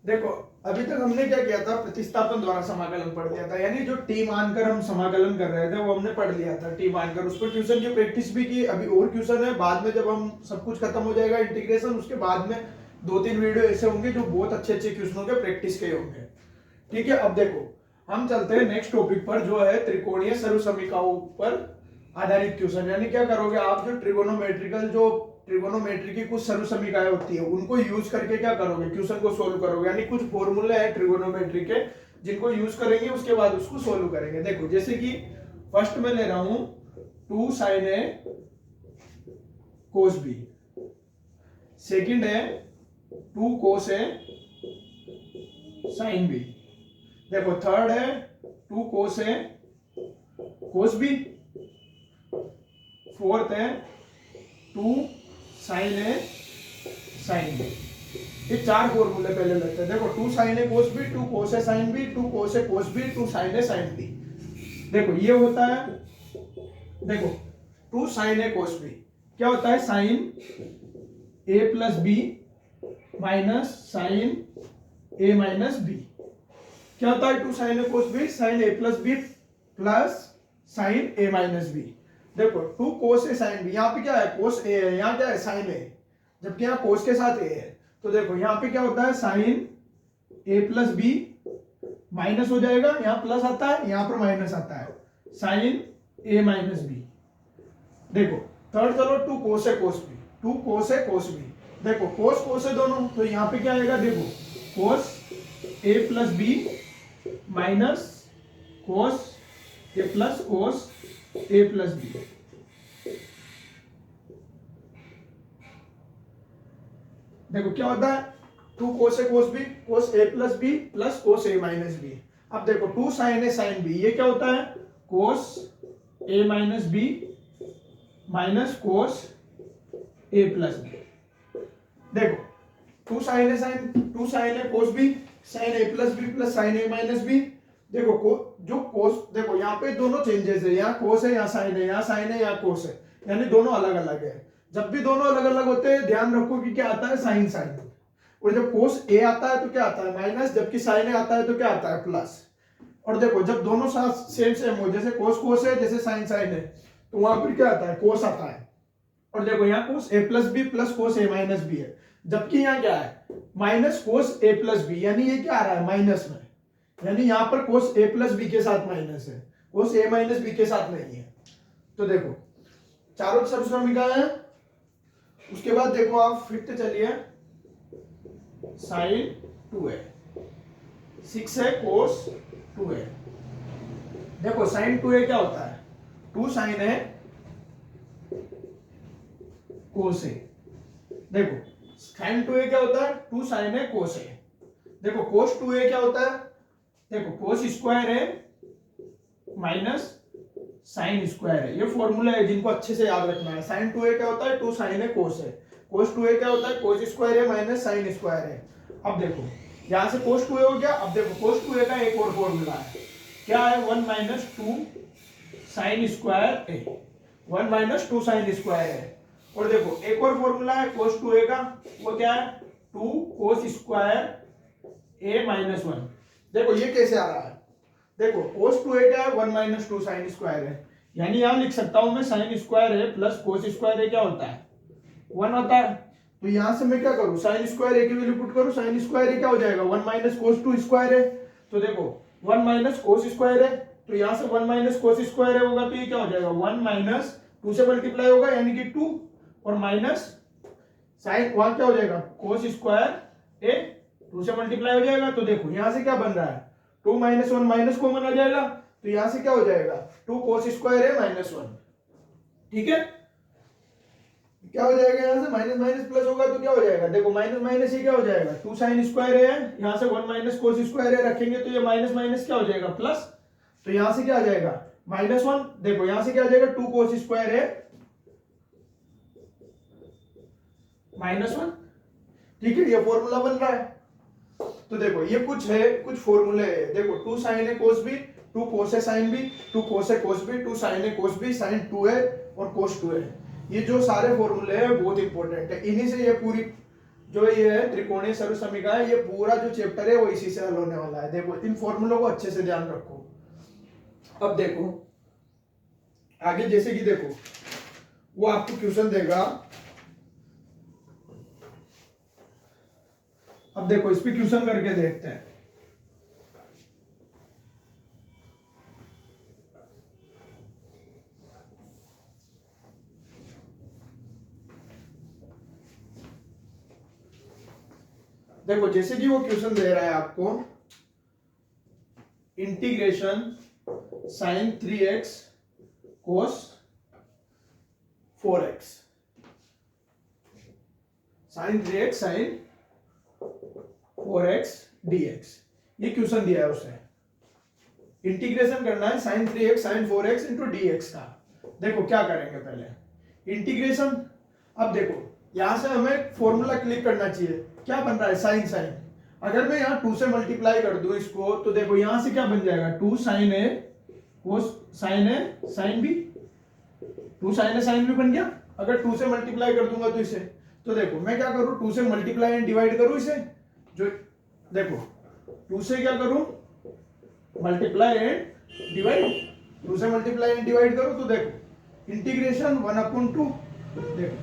देखो अभी तक हमने क्या किया था, प्रतिस्थापन द्वारा समाकलन पढ़ लिया था, यानी जो टी मानकर हम समाकलन कर रहे थे वो हमने पढ़ लिया था, टी मानकर। उस पर ट्यूशन की प्रैक्टिस भी की। अभी और ट्यूशन है, बाद में जब हम सब कुछ खत्म हो जाएगा इंटीग्रेशन, उसके बाद में 2-3 वीडियो ऐसे होंगे जो बहुत अच्छे अच्छे क्वेश्चनों के प्रैक्टिस के होंगे। ठीक है, अब देखो हम चलते हैं नेक्स्ट टॉपिक पर, जो है त्रिकोणीय सर्वसमीकाओं पर आधारित क्वेश्चन। यानी क्या करोगे आप, जो ट्रिगोनोमेट्री की कुछ सर्वसमीकाएं होती है उनको यूज करके क्या करोगे, क्वेश्चन को सोल्व करोगे। यानी कुछ फॉर्मूले हैं ट्रिगोनोमेट्री के जिनको यूज करेंगे, उसके बाद उसको सोल्व करेंगे। देखो जैसे कि फर्स्ट में ले रहा हूं 2 sin a cos b, second है 2 cos a sin b, देखो थर्ड है 2 cos a cos b, fourth है 2 sin a sin b। ये चार फॉर्मूले पहले लेते हैं। देखो 2 sin a cos b, 2 cos a sin b, 2 cos a cos b, 2 sin a sin b। देखो ये होता है, देखो 2 sin a cos b क्या होता है, sin a plus b minus sin a minus b। क्या होता है 2 sin a cos b, sin a plus b plus sin a minus b। देखो 2 cos a sin b, यहाँ पे क्या है cos a है, यहाँ क्या है sin a, जबकि यहाँ cos के साथ a है। तो देखो यहाँ पे क्या होता है sin a plus b minus हो जाएगा, यहाँ प्लस आता है यहाँ पर माइनस आता है, sin a माइनस b। देखो थर्ड चलो 2 cos a cos b, 2 cos a cos b। देखो cos है दोनों, तो यहाँ पे क्या आएगा, देखो cos a plus b minus cos a plus cos a plus b। देखो क्या होता है 2 cos a cos b, cos a plus b plus cos a minus b। अब देखो 2 sin a sin b, ये क्या होता है cos a minus b minus cos a plus b। देखो 2 sin a cos b sin a plus b plus sin a minus b। देखो जो cos, देखो यहाँ पे दोनों चेंजेस है, यहाँ cos है यहाँ sin है, यहाँ sin है यहाँ cos है, यानी दोनों अलग अलग है। जब भी दोनों अलग अलग होते हैं ध्यान रखो कि क्या आता है sin sin, और जब cos a आता है तो क्या आता है माइनस, जबकि sin a आता है तो क्या आता है प्लस। और देखो जब दोनों साथ सेम सेम हो, जैसे cos है जैसे sin sin है, तो वहां पर क्या आता है cos आता है। और देखो यहाँ cos a plus b plus cos a minus b है, जबकि यहाँ क्या है minus cos a plus b, यानी ये क्या आ रहा है माइनस में, यानी यहाँ पर cos a प्लस बी के साथ माइनस है, cos a माइनस बी के साथ नहीं है। तो देखो चारों सर्वसमीकाएं हैं। उसके बाद देखो आप फिफ्थ चलिए, sin 2a, 6 है cos 2a। देखो sin 2a क्या होता है, 2 sin a cos a। देखो sin 2a क्या होता है, 2 sin a cos a। देखो cos 2a क्या होता है, देखो cos स्क्वायर है माइनस साइन स्क्वायर है, ये फॉर्मूला है जिनको अच्छे से याद रखना है। sin 2a क्या होता है 2 sin a cos है, cos 2a क्या होता है cos स्क्वायर है माइनस साइन स्क्वायर है। अब देखो यहां से cos 2a हो गया। अब देखो cos 2a का एक और फॉर्मूला है, क्या है 1 minus 2 sine square a, 1 minus 2 sine square है। और देखो एक और फॉर्मूला है cos 2a का, वो क्या है 2 cos स्क्वायर a माइनस 1। देखो ये कैसे आ रहा है, देखो cos 2a क्या है 1 माइनस 2 साइन स्क्वायर है, यानी यहां लिख सकता हूं मैं साइन स्क्वायर है प्लस cos स्क्वायर है क्या होता है 1 होता है। तो यहां से मैं क्या करूं, साइन स्क्वायर ए की वैल्यू पुट करूं, साइन स्क्वायर ए क्या हो जाएगा 1 माइनस cos 2 स्क्वायर है। तो देखो 1 माइनस cos स्क्वायर है, तो यहां से 1 माइनस cos स्क्वायर है होगा, तो ये क्या हो जाएगा 1 माइनस 2 से मल्टीप्लाई होगा यानी कि 2, और माइनस साइन वहां क्या हो जाएगा cos स्क्वायर ए 2 से मल्टीप्लाई हो जाएगा। तो देखो यहां से क्या बन रहा है 2 माइनस 1 माइनस कॉमन आ जाएगा, तो यहां से क्या हो जाएगा 2 cos स्क्वायर है माइनस 1। ठीक है, क्या हो जाएगा यहां से माइनस माइनस प्लस होगा तो क्या हो जाएगा, देखो माइनस माइनस ये क्या हो जाएगा 2 साइन स्क्वायर है, यहां से 1 माइनस cos स्क्वायर है रखेंगे तो ये माइनस माइनस क्या हो जाएगा प्लस, तो यहां से क्या आ जाएगा माइनस 1। देखो यहां से क्या आ जाएगा 2 cos स्क्वायर है माइनस 1। ठीक है, ये फॉर्मूला बन रहा है। तो देखो ये कुछ है, कुछ फॉर्मूले है। देखो 2 sin a cos b, 2 cos a sin b, 2 cos a cos b, 2 sin a cos b, sin 2a और cos 2a, ये जो सारे फॉर्मूले हैं बहुत इंपॉर्टेंट है। इन्हीं से ये पूरी जो ये है त्रिकोणीय सर्वसमीकरण है, ये पूरा जो चैप्टर है वो इसी से हल होने वाला है। देखो इन फॉर्मूलों को अच्छे से ध्यान रखो। अब देखो आगे, जैसे कि देखो वो आपको क्वेश्चन देगा। अब देखो इस पे क्वेश्चन करके देखते हैं। देखो जैसे कि वो क्वेश्चन दे रहा है आपको, integration sine 3x cos 4x, sine 3x sine 4x dx, ये क्वेश्चन दिया है उसे। इंटीग्रेशन करना है sign 3x sine 4x into dx का। देखो क्या करेंगे, पहले इंटीग्रेशन। अब देखो यहां से हमें फॉर्मूला क्लिक करना चाहिए, क्या बन रहा है साइन साइन। अगर मैं यहाँ 2 से मल्टीप्लाई कर दूं इसको, तो देखो यहां से क्या बन जाएगा 2 साइन ए कोस साइन ए साइन बी, 2 साइन ए साइन बी बन गया। अगर 2 से मल्टीप्लाई कर दूंगा तो इसे, तो देखो मैं क्या करूं 2 से मल्टीप्लाई एंड डिवाइड करूं इसे, जो देखो 2 से क्या करूं मल्टीप्लाई एंड डिवाइड, 2 से मल्टीप्लाई एंड डिवाइड करूं तो देखो इंटीग्रेशन 1/2, देखो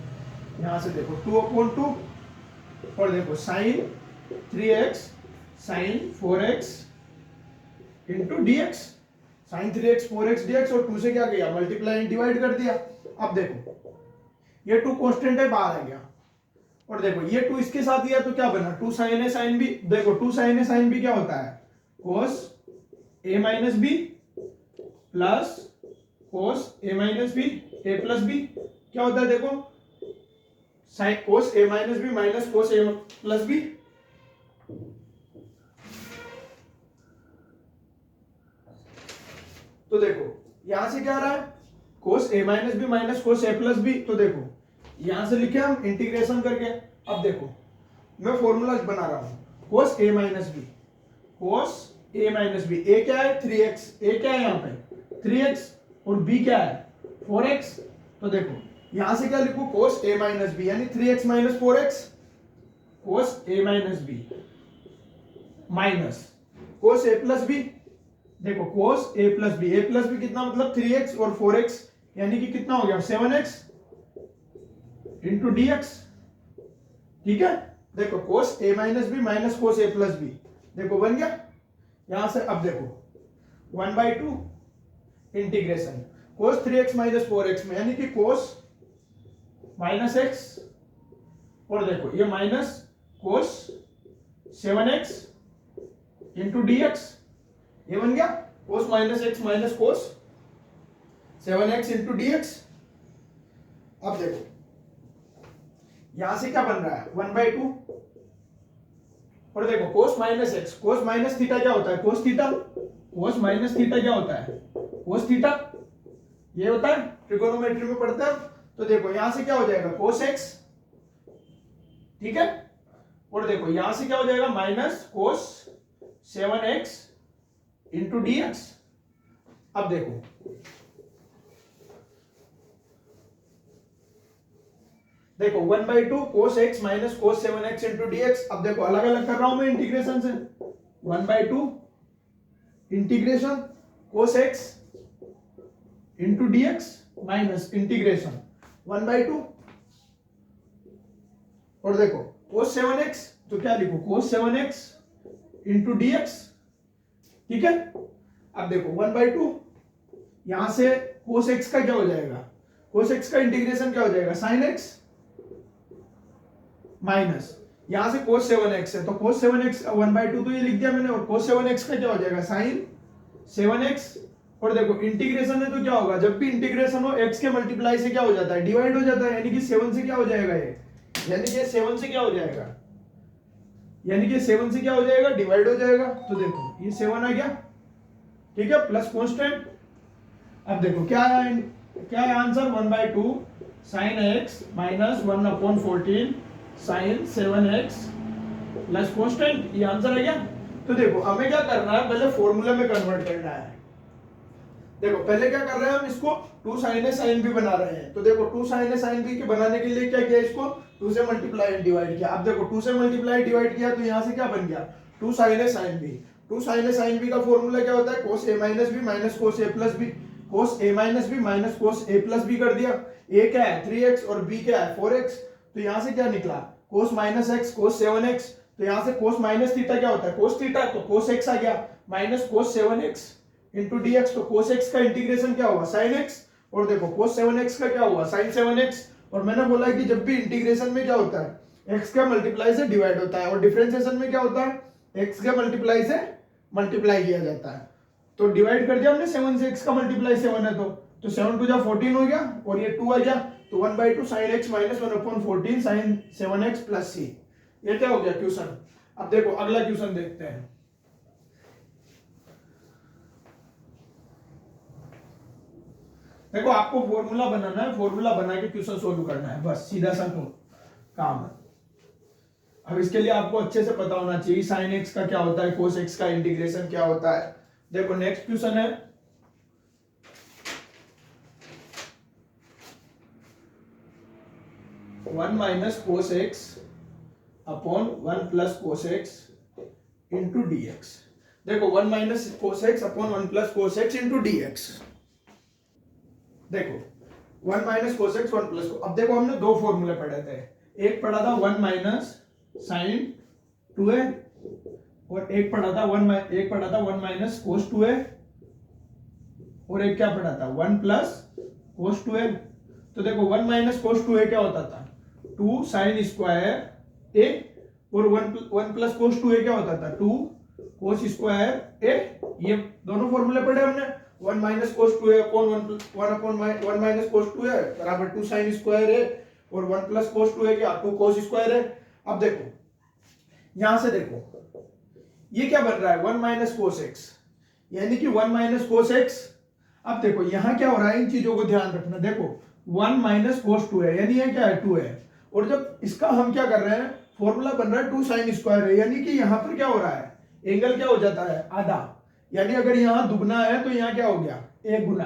यहां से देखो 2/2, और देखो sine 3x sine 4x into dx, sine 3x 4x dx, और 2 से क्या किया मल्टीप्लाई एंड डिवाइड कर दिया। अब देखो ये 2 कांस्टेंट है, बाहर आ गया, और देखो ये 2 इसके साथ गया तो क्या बना 2 साइन ए साइन बी। देखो 2 साइन ए साइन बी क्या होता है cos a minus b plus cos a minus b a plus b, क्या होता है देखो sine cos a minus b minus cos a plus b. तो देखो यहां से क्या आ रहा है cos a minus b minus cos a plus b. तो देखो यहां से लिखे हम इंटीग्रेशन करके। अब देखो मैं फॉर्मूला बना रहा हूं cos a minus b, cos a minus b, a क्या है 3x, a क्या है यहाँ पे 3x, और b क्या है 4x। तो देखो यहां से क्या लिखूं cos a माइनस बी यानी 3x minus 4x, cos a minus b minus cos a plus b. देखो cos a प्लस बी कितना मतलब 3x और 4x, यानी कि कितना हो गया 7x इंटू dx, ठीक है। देखो cos a minus b minus cos a plus b, देखो बन गया यहां से। अब देखो 1/2 integration cos 3x minus 4x में, यानी कि cos माइनस x, और देखो ये minus cos 7x into dx, ये बन गया cos minus x minus cos 7x into dx। अब देखो यहां से क्या बन रहा है 1/2, और देखो cos minus x, cos minus theta क्या होता है cos theta, cos minus theta क्या होता है cos थीटा, ये होता है ट्रिगोनोमेट्री में पढ़ते हैं। तो देखो यहां से क्या हो जाएगा cos x, ठीक है, और देखो यहां से क्या हो जाएगा minus cos 7x into dx। अब देखो देखो 1/2 cos x minus cos 7x into dx। अब देखो अलग अलग कर रहा हूं मैं इंटीग्रेशन से, 1/2 integration cos x into dx minus integration 1/2, और देखो cos 7x, तो क्या लिखो cos 7x इंटू dx, ठीक है। अब देखो 1/2, यहां से cos x का क्या हो जाएगा, cos x का इंटीग्रेशन क्या हो जाएगा sin x माइनस, यहां से cos 7x है तो cos 7x 1/2 तो ये लिख दिया मैंने, और cos 7x का क्या हो जाएगा sin 7x, और देखो इंटीग्रेशन है तो क्या होगा जब भी इंटीग्रेशन हो x के मल्टीप्लाई से क्या हो जाता है डिवाइड हो जाता है, यानी कि 7 से क्या हो जाएगा ये, यानी कि 7 से क्या हो जाएगा, यानी कि 7 से क्या हो जाएगा डिवाइड हो जाएगा। तो देखो ये 7 आ गया, ठीक है, प्लस कांस्टेंट। अब देखो क्या है answer 1/2 sin x minus 1/14 sin 7x plus constant, ये आंसर है क्या। तो देखो हमें क्या करना है पहले फॉर्मूला में कन्वर्ट करना है। देखो पहले क्या कर रहे हैं हम इसको 2 sin a sin b बना रहे हैं। तो देखो 2 sin a sin b के बनाने के लिए क्या किया, इसको 2 से मल्टीप्लाई डिवाइड किया। अब देखो 2 से मल्टीप्लाई डिवाइड किया तो यहाँ से क्या बन गया 2 sin a sin b। 2 sin a sin b का फॉर्मूला क्या होता है cos a minus b minus cos a plus b। cos a minus b minus cos a plus b कर दिया। a क्या है 3x और b क्या है 4x। तो यहाँ से क्या निकला cos minus x cos 7x। तो यहाँ से cos minus थीटा क्या होता है cos थीटा, तो cos x आ गया minus cos 7x into dx। तो cos x का इंटीग्रेशन क्या होगा sin x, और देखो cos 7x का क्या हुआ sin 7x। और मैंने बोला कि जब भी इंटीग्रेशन में क्या होता है x का मल्टीप्लाई से डिवाइड होता है, और डिफरेंशिएशन में क्या होता है x के मल्टीप्लाई से मल्टीप्लाई किया जाता है। तो डिवाइड कर दिया हमने 7 से, x का मल्टीप्लाई 7 है तो 7 टू जा 14 हो गया और ये 2 आ गया, तो 1/2 sin x minus 1/14 sin 7x plus c। ये क्या हो गया क्वेश्चन। अब देखो अगला क्वेश्चन देखते हैं। देखो आपको फॉर्मूला बनाना है, फॉर्मूला बना के क्वेश्चन सोल्व करना है, बस सीधा सा काम है। अब इसके लिए आपको अच्छे से पता होना चाहिए sin x का क्या होता है, cos x का इंटीग्रेशन क्या होता है। देखो नेक्स्ट क्वेश्चन है one minus cos x upon 1 plus cos x into dx। देखो 1 minus cos x upon 1 plus cos x into dx। देखो 1 माइनस cos x 1 प्लस। अब देखो हमने दो फॉर्मूले पढ़े थे, एक पढ़ा था 1 माइनस साइन 2a और एक पढ़ा था 1 माइनस cos 2a और एक क्या पढ़ा था 1 प्लस cos 2a। तो देखो 1 माइनस cos 2a क्या होता था 2 साइन स्क्वायर a, और 1 प्लस cos 2a क्या होता था 2 cos स्क्वायर a। ये दोनों फॉर्मूले पढ़े हमने। 1 minus cos 2a upon 1 minus cos 2a बराबर 2 साइन स्क्वायर a, और 1 प्लस cos 2a क्या 2 cos स्क्वायर है। अब देखो यहां से देखो ये क्या बन रहा है 1 माइनस cos x, यानी कि 1 माइनस cos x। अब देखो यहां क्या हो रहा है, इन चीजों को ध्यान रखना। देखो 1 माइनस cos 2a यानी ये क्या है 2 है, और जब इसका हम क्या कर रहे हैं फॉर्मूला बन रहा है 2 साइन स्क्वायर है, यानी कि यहां पर क्या हो रहा है एंगल क्या हो जाता है आधा, यानी अगर यहाँ दुगना है तो यहाँ क्या हो गया a गुना।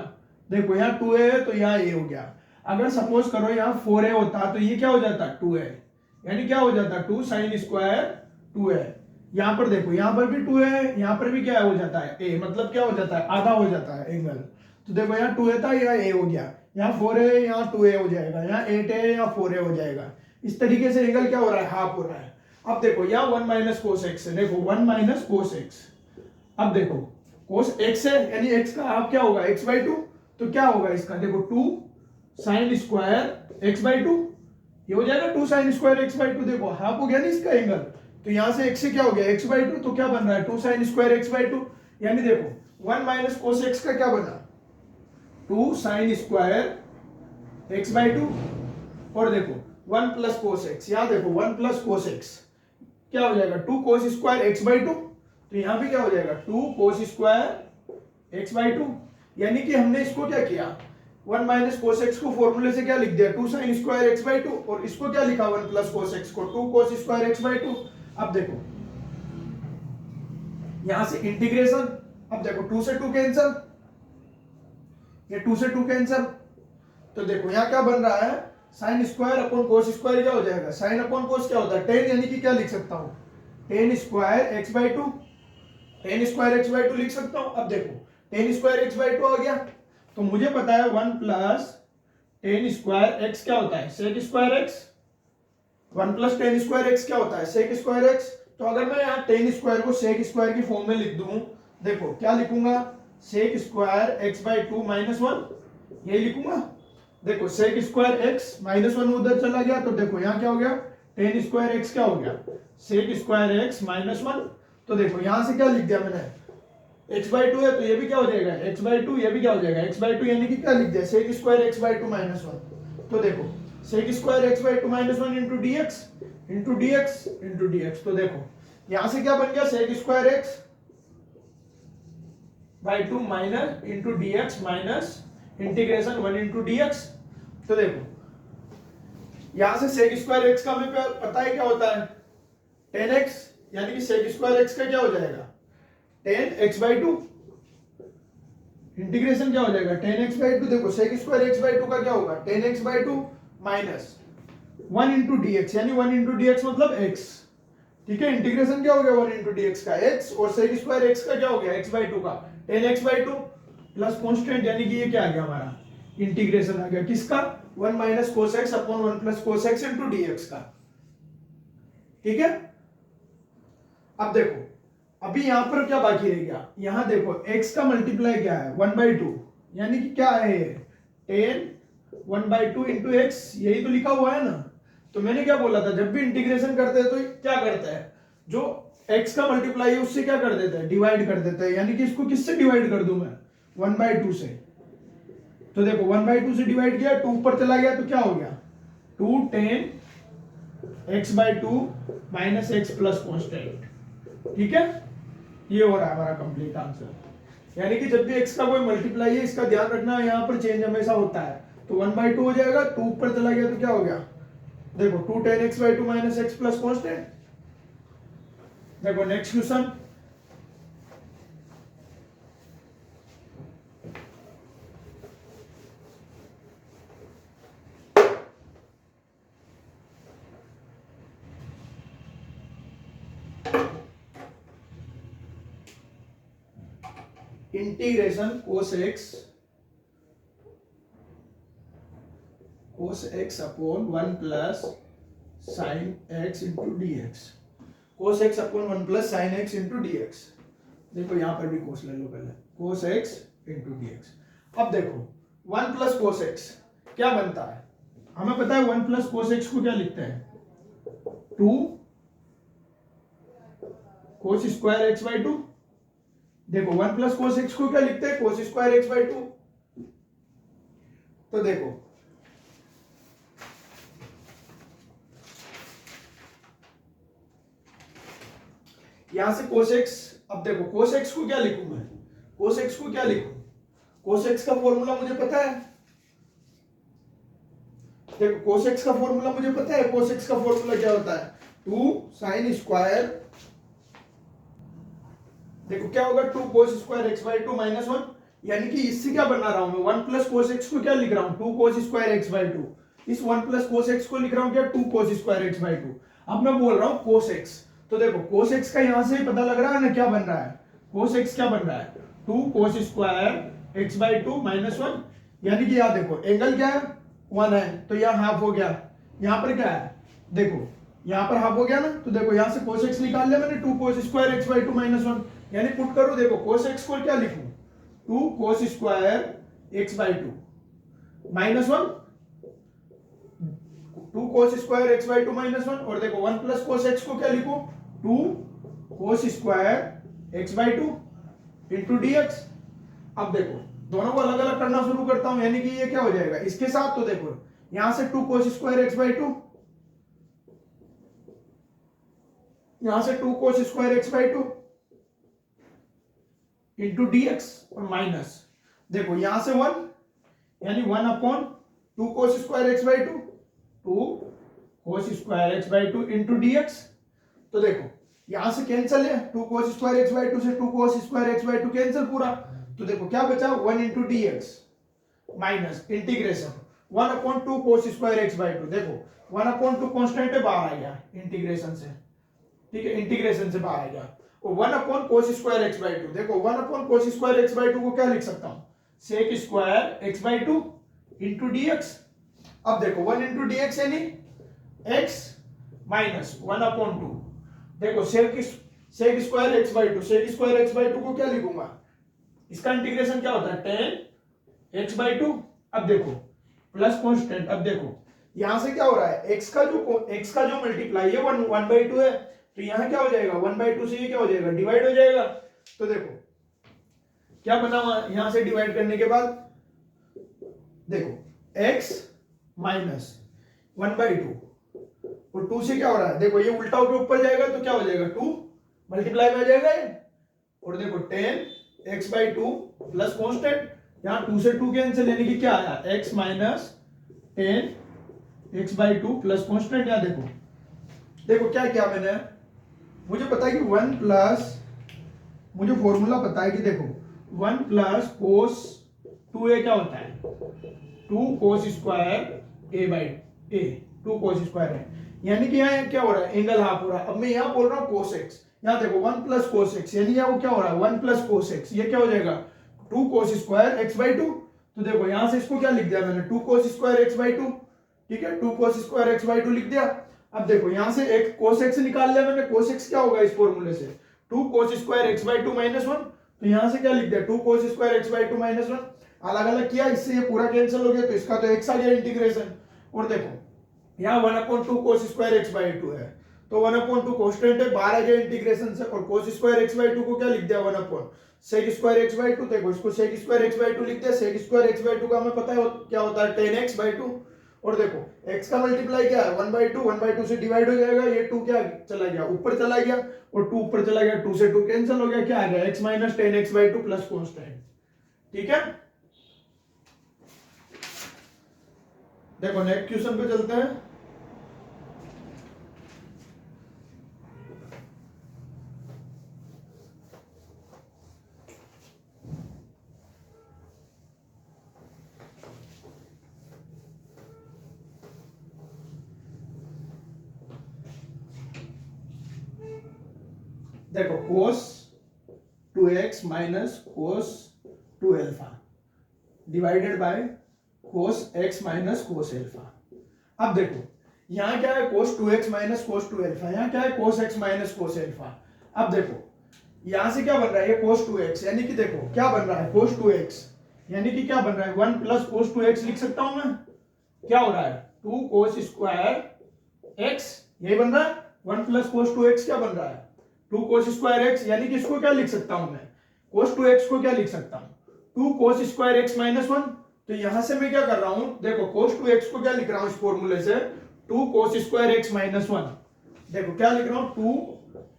देखो यहाँ 2a है तो यहाँ a हो गया। अगर सपोज करो यहाँ 4a होता तो ये क्या हो जाता 2a, यानी क्या हो जाता 2 साइन स्क्वायर 2a। यहाँ पर देखो यहाँ पर भी 2a है, यहाँ पर भी क्या हो जाता है a, मतलब क्या हो जाता है आधा हो जाता है एंगल। तो देखो यहाँ 2a था यहाँ a हो गया, यहाँ 4a यहाँ 2a हो जाएगा, यहाँ 8a यहाँ 4a हो जाएगा। इस तरीके से एंगल क्या हो रहा है हाफ हो रहा है। अब देखो यहाँ 1 माइनस कोस एक्स है, देखो 1 माइनस कोस एक्स। अब देखो कोस एक्स है यानी एक्स का हाफ क्या होगा x/2, तो क्या होगा इसका देखो 2 साइन स्क्वायर x/2, ये हो जाएगा 2 साइन स्क्वायर x/2। देखो हाफ हो गया ना इसका एंगल, तो यहां से x से क्या हो गया x/2, तो क्या बन रहा है 2 साइन स्क्वायर x/2। यानी देखो 1 माइनस कोस एक्स का क्या बना 2 साइन स्क्वायर x/2, और देखो 1 प्लस कोस एक्स, यहां देखो 1 प्लस कोस एक्स क्या हो जाएगा 2 कोस स्क्वायर x/2, तो यहां भी क्या हो जाएगा 2 कोस स्क्वायर x/2। यानी कि हमने इसको क्या किया 1 माइनस कोस एक्स को फॉर्मूले से क्या लिख दिया 2 साइन स्क्वायर x/2, और इसको क्या लिखा 1 प्लस कोस एक्स को 2 कोस स्क्वायर x/2। अब देखो यहां से इंटीग्रेशन, अब देखो 2 से 2 कैंसिल, ये 2 से 2 कैंसिल, तो देखो यहां क्या बन रहा है sine square upon cos square क्या हो जाएगा साइन अपॉन कोस क्या होता है 10, यानी कि क्या लिख सकता हूं 10 स्क्वायर x/2, 10 स्क्वायर x/2 लिख सकता हूं। अब देखो 10 स्क्वायर x/2 आ गया, तो मुझे पता है 1 प्लस 10 स्क्वायर x क्या होता है sec square x, 1 plus 10 square x क्या होता है सेक स्क्वायर x। तो अगर मैं यहाँ 10 स्क्वायर को सेक स्क्वायर की फॉर्म में लिख दूं, देखो क्या लिखूंगा सेक स्क्वायर x/2 माइनस 1, यही लिखूंगा। देखो सेक स्क्वायर x माइनस 1 उधर चला गया, तो देखो यहाँ क्या हो गया 10 स्क्वायर x क्या हो गया सेक स्क्वायर x माइनस 1। तो देखो यहां से क्या लिख दिया मैंने x/2 है तो ये भी क्या हो जाएगा x/2, ये भी क्या हो जाएगा x/2, यानी कि क्या लिख दिया सेक स्क्वायर x/2 माइनस 1। तो देखो sec square x/2 minus 1 into dx into dx into dx। तो देखो यहां से क्या बन गया sec square x/2 minus into dx minus integration 1 into dx। तो देखो यहां से सेक स्क्वायर x का हमें पता है क्या होता है 10x, यानी कि सेक स्क्वायर x का क्या हो जाएगा 10x/2, इंटीग्रेशन क्या हो जाएगा 10x/2। देखो सेक स्क्वायर x/2 का क्या होगा 10x/2 minus 1 into d x, यानी 1 इंटू डी एक्स मतलब x। ठीक है, इंटीग्रेशन क्या हो गया 1 इंटू डी एक्स का x, और सेक स्क्वायर x का क्या हो गया x बाई टू का 10x/2 प्लस कॉन्स्टेंट, यानी कि ये क्या आ गया हमारा इंटीग्रेशन आ गया किसका 1 माइनस कोस एक्स अपॉन 1 प्लस कोस एक्स इंटू डी एक्स का। ठीक है, अब देखो अभी यहां पर क्या बाकी रह गया, यहां देखो x का मल्टीप्लाई क्या है 1/2, यानी कि क्या है 10 1/2 इंटू एक्स, यही तो लिखा हुआ है ना। तो मैंने क्या बोला था, जब भी इंटीग्रेशन करते हैं तो क्या करता है, जो x का मल्टीप्लाई है उससे क्या कर देता है डिवाइड कर देता है, यानी कि इसको किससे डिवाइड कर दूं मैं 1/2 से। तो देखो 1/2 से डिवाइड किया, 2 ऊपर चला गया तो क्या हो गया 2 10 x/2 minus x plus constant. ठीक है, ये हो रहा है हमारा कंप्लीट आंसर। यानी कि जब भी x का कोई मल्टीप्लाई है, इसका ध्यान रखना है, यहाँ पर चेंज हमेशा होता है। तो 1/2 हो जाएगा, 2 ऊपर चला गया तो क्या हो गया, देखो 2 10x/2 minus x plus constant. देखो next question, integration cos x upon 1 plus sine x into d x, cos x upon 1 plus sine x into d x. देखो यहां पर भी कोस ले लो पहले, cos x into d x. अब देखो 1 प्लस कोस एक्स क्या बनता है, हमें पता है 1 प्लस कोस एक्स को क्या लिखते हैं 2 कोस स्क्वायर x/2। देखो 1 प्लस कोस एक्स को क्या लिखते हैं कोस स्क्वायर x/2। तो देखो यहां से कोस एक्स, अब देखो कोस एक्स को क्या लिखूं मैं, कोस एक्स को क्या लिखूं, कोस एक्स का फॉर्मूला मुझे पता है। देखो कोस एक्स का फॉर्मूला मुझे पता है, कोस एक्स का फॉर्मूला क्या होता है 2 साइन स्क्वायर, देखो क्या होगा 2 कोस स्क्वायर x/2 माइनस 1, यानी कि इससे क्या बना रहा हूं मैं 1 प्लस कोस एक्स को क्या लिख रहा हूं 2 कोस स्क्वायर x/2, इस 1 प्लस कोस एक्स को लिख रहा हूं क्या 2 कोस स्क्वायर x/2। अब मैं बोल रहा हूं कोस एक्स, तो देखो कोस एक्स का यहां से ही पता लग रहा है ना क्या बन रहा है, कोस एक्स क्या बन रहा है 2 कोस स्क्वायर x/2 माइनस 1, यानी कि यहां देखो एंगल क्या है 1 है, तो यहां हाफ हो गया, यहां पर क्या है देखो यहां पर हाफ हो गया ना, तो देखो यहां से cos x निकाल लिया मैंने 2 cos स्क्वायर x/2 माइनस 1, यानी पुट करो देखो cos x को क्या लिखूं 2 cos square x/2 minus 1, 2 cos square x/2 minus 1, और देखो 1 प्लस cos x को क्या लिखूं 2 cos square x/2 into dx। अब देखो दोनों को अलग अलग करना शुरू करता हूं, यानी कि ये क्या हो जाएगा इसके साथ, तो देखो यहां से 2 cos स्क्वायर x/2, यहां से 2 cos square x/2 into dx, और माइनस देखो यहां से 1, यानी 1 upon 2 cos square x/2 2 cos square x/2 into dx। तो देखो यहां से कैंसिल है 2 cos स्क्वायर x/2 से 2 cos स्क्वायर x/2 कैंसिल पूरा, तो देखो क्या बचा 1 into dx minus integration 1 upon 2 cos square x/2, देखो 1 अपॉन 2 कांस्टेंट है बाहर आ गया इंटीग्रेशन से। ठीक है, इंटीग्रेशन से बाहर आ गया, और 1 अपॉन cos स्क्वायर x/2, देखो 1 अपॉन cos स्क्वायर x/2 को क्या लिख सकता हूं sec square x/2 into dx। अब देखो 1 इंटू dx यानी x माइनस 1 अपॉन 2, देखो sec square x/2, sec square x/2 को क्या लिखूंगा, इसका इंटीग्रेशन क्या होता है 10 x/2। अब देखो प्लस कांस्टेंट, अब देखो यहां से क्या हो रहा है x का जो मल्टीप्लाई है 1/2 है, तो यहां क्या हो जाएगा 1/2 से ये क्या हो जाएगा डिवाइड हो जाएगा। तो देखो क्या बना हुआ यहां से डिवाइड करने के बाद, देखो x माइनस 1/2, और 2 से क्या हो रहा है देखो ये उल्टा होकर ऊपर जाएगा तो क्या हो जाएगा 2 मल्टीप्लाई में आ जाएगा ये, और देखो 10 x/2 प्लस कांस्टेंट, यहां 2 से 2 कैंसिल, यानी कि क्या आया x minus 10 x/2 plus constant. यहां देखो क्या किया मैंने, मुझे पता है कि 1 प्लस, मुझे फॉर्मूला पता है कि देखो 1 प्लस कोस 2a क्या होता है 2 cos square a, 2 cos square है, यानी कि यहाँ क्या हो रहा है, एंगल हाफ हो रहा है। अब मैं यहाँ बोल रहा हूँ cos x, यहाँ देखो 1 प्लस cos x, यानी यहाँ वो क्या हो रहा है 1 प्लस cos x, ये क्या हो जाएगा 2 cos स्क्वायर x बाई 2। तो देखो यहाँ से इसको क्या लिख दिया मैंने 2 cos स्क्वायर x बाई 2, ठीक है 2 cos स्क्वायर x बाई 2 लिख दिया। अब देखो यहाँ से एक cos x निकाल लिया मैंने, cos x क्या होगा इस फॉर्मूले से 2 cos square x by 2 minus 1, तो यहाँ से क्या लिख दिया 2 cos square x by 2 minus 1, अलग अलग किया, इससे ये पूरा कैंसिल हो गया, तो इसका तो x आ गया इंटीग्रेशन। और देखो यहाँ 1/2 cos स्क्वायर x बाई 2 है, तो 1/2 कांस्टेंट है, बाहर आ गया इंटीग्रेशन से, और cos स्क्वायर x बाई 2 को क्या लिख दिया 1/, sec स्क्वायर x बाई 2, देखो इसको sec स्क्वायर x बाई 2 लिख दिया, sec स्क्वायर x बाई 2 का हमें पता है क्या होता है tan x बाई 2, और देखो x का मल्टीप्लाई क्या है 1/2 से डिवाइड हो जाएगा, ये 2 क्या चला गया ऊपर चला गया, और 2 ऊपर चला गया, 2 से 2 कैंसिल हो गया, क्या आ गया x minus tan x by 2 plus constant. ठीक है, देखो नेक्स्ट क्वेश्चन पे चलते हैं। देखो cos 2x minus cos 2 alpha divided by cos x minus cos alpha. अब देखो यहाँ क्या है cos 2x minus cos 2 alpha, यहाँ क्या है cos x minus cos alpha. अब देखो यहाँ से क्या बन रहा है ये cos 2x, यानी कि देखो क्या बन रहा है cos 2x, यानी कि क्या बन रहा है 1 प्लस cos 2x लिख सकता हूं मैं, क्या हो रहा है 2 cos स्क्वायर x, यही बन रहा है 1 प्लस cos 2x क्या बन रहा है 2 cos स्क्वायर x, यानी कि इसको क्या लिख सकता हूं मैं cos 2x को क्या लिख सकता हूं 2 cos स्क्वायर x माइनस 1। तो यहां से मैं क्या कर रहा हूं, देखो cos 2x को क्या लिख रहा हूं इस फॉर्मूले से 2 cos स्क्वायर x माइनस 1, देखो क्या लिख रहा हूं 2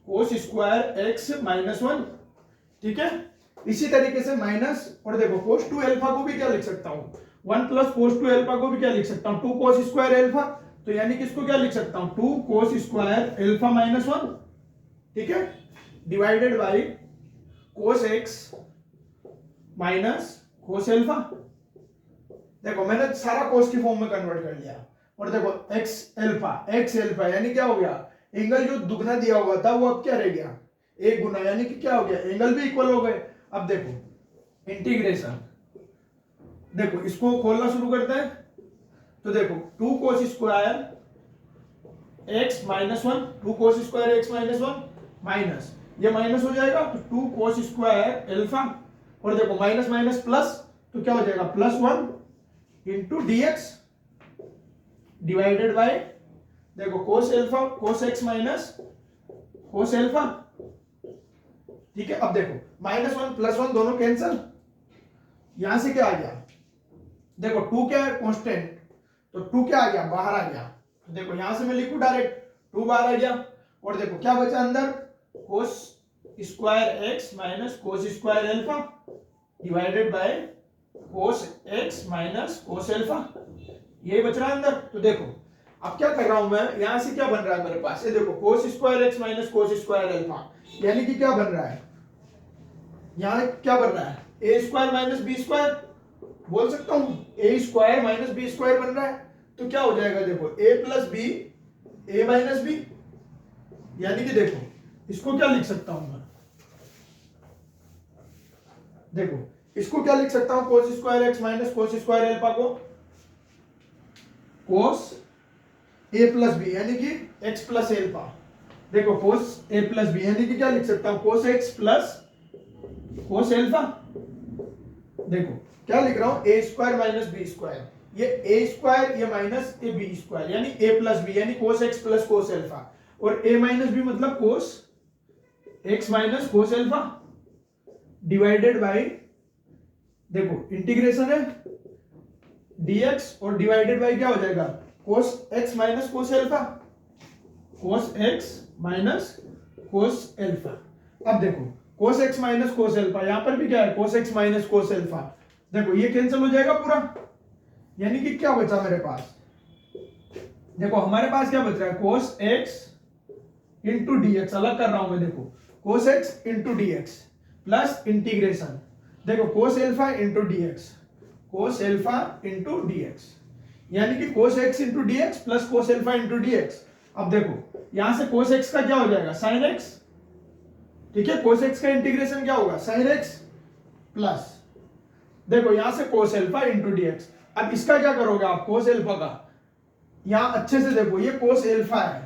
cos स्क्वायर x माइनस 1, ठीक है। इसी तरीके से माइनस, और देखो cos 2 अल्फा को भी क्या लिख सकता हूं 1 प्लस cos 2 अल्फा को भी क्या लिख सकता हूं 2 cos स्क्वायर अल्फा, तो यानी कि इसको क्या लिख सकता हूं 2 cos स्क्वायर अल्फा माइनस 1, ठीक है, divided by cos x minus cos alpha. देखो मैंने सारा cos की फॉर्म में कन्वर्ट कर लिया, और देखो x अल्फा यानी क्या हो गया एंगल जो दुगना दिया हुआ था वो अब क्या रह गया 1 गुना, यानी कि क्या हो गया एंगल भी इक्वल हो गए। अब देखो इंटीग्रेशन, देखो इसको खोलना शुरू करते हैं, तो देखो 2 cos square x minus 1, 2 cos square x minus 1 minus, ये माइनस हो जाएगा तो 2 cos स्क्वायर अल्फा, और देखो माइनस माइनस प्लस, तो क्या हो जाएगा plus 1 into dx divided by, देखो cos alpha cos x minus cos alpha, ठीक है। अब देखो माइनस 1 प्लस 1 दोनों कैंसिल, यहां से क्या आ गया देखो 2 क्या है कांस्टेंट, तो 2 क्या आ गया बाहर आ गया, तो देखो यहां से मैं लिखूं डायरेक्ट 2 बाहर आ गया, और देखो क्या बचा अंदर cos square x minus cos square alpha divided by cos x minus cos alpha, यही बच रहा है अंदर। तो देखो अब क्या कर रहा हूं मैं, यहां से क्या बन रहा है मेरे पास, ये देखो cos square x minus cos square alpha, यानी कि क्या बन रहा है यहां क्या बन रहा है a square minus b square, बोल सकता हूं a square minus b square बन रहा है, तो क्या हो जाएगा देखो a plus b a minus b, यानी कि देखो इसको क्या लिख सकता हूं मैं, देखो इसको क्या लिख सकता हूं cos square x minus cos square alpha को cos a प्लस बी, यानी कि x प्लस अल्फा, देखो cos a प्लस बी यानी कि क्या लिख सकता हूं cos x plus cos alpha, देखो क्या लिख रहा हूं a square minus b square, ये a स्क्वायर ये माइनस ए बी स्क्वायर, यानी a प्लस बी यानी cos x plus cos alpha, और a माइनस बी मतलब cos x minus cos alpha divided by, देखो इंटीग्रेशन है dx और divided by क्या हो जाएगा cos x minus cos alpha, cos x minus cos alpha. अब देखो cos x minus cos alpha, यहां पर भी क्या है cos x minus cos alpha, देखो ये कैंसिल हो जाएगा पूरा, यानी कि क्या बचा मेरे पास, देखो हमारे पास क्या बच रहा है cos x इंटू dx, अलग कर रहा हूं मैं, देखो cos x into dx plus integration, देखो cos alpha into dx, cos alpha into dx, यानी कि cos x into d x plus cos alpha into d x. अब देखो यहां से cos x का क्या हो जाएगा sin x, ठीक है, cos x का इंटीग्रेशन क्या होगा sin x प्लस देखो यहां से cos alpha into d x. अब इसका क्या करोगे आप cos एल्फा का, यहां अच्छे से देखो ये cos एल्फा है,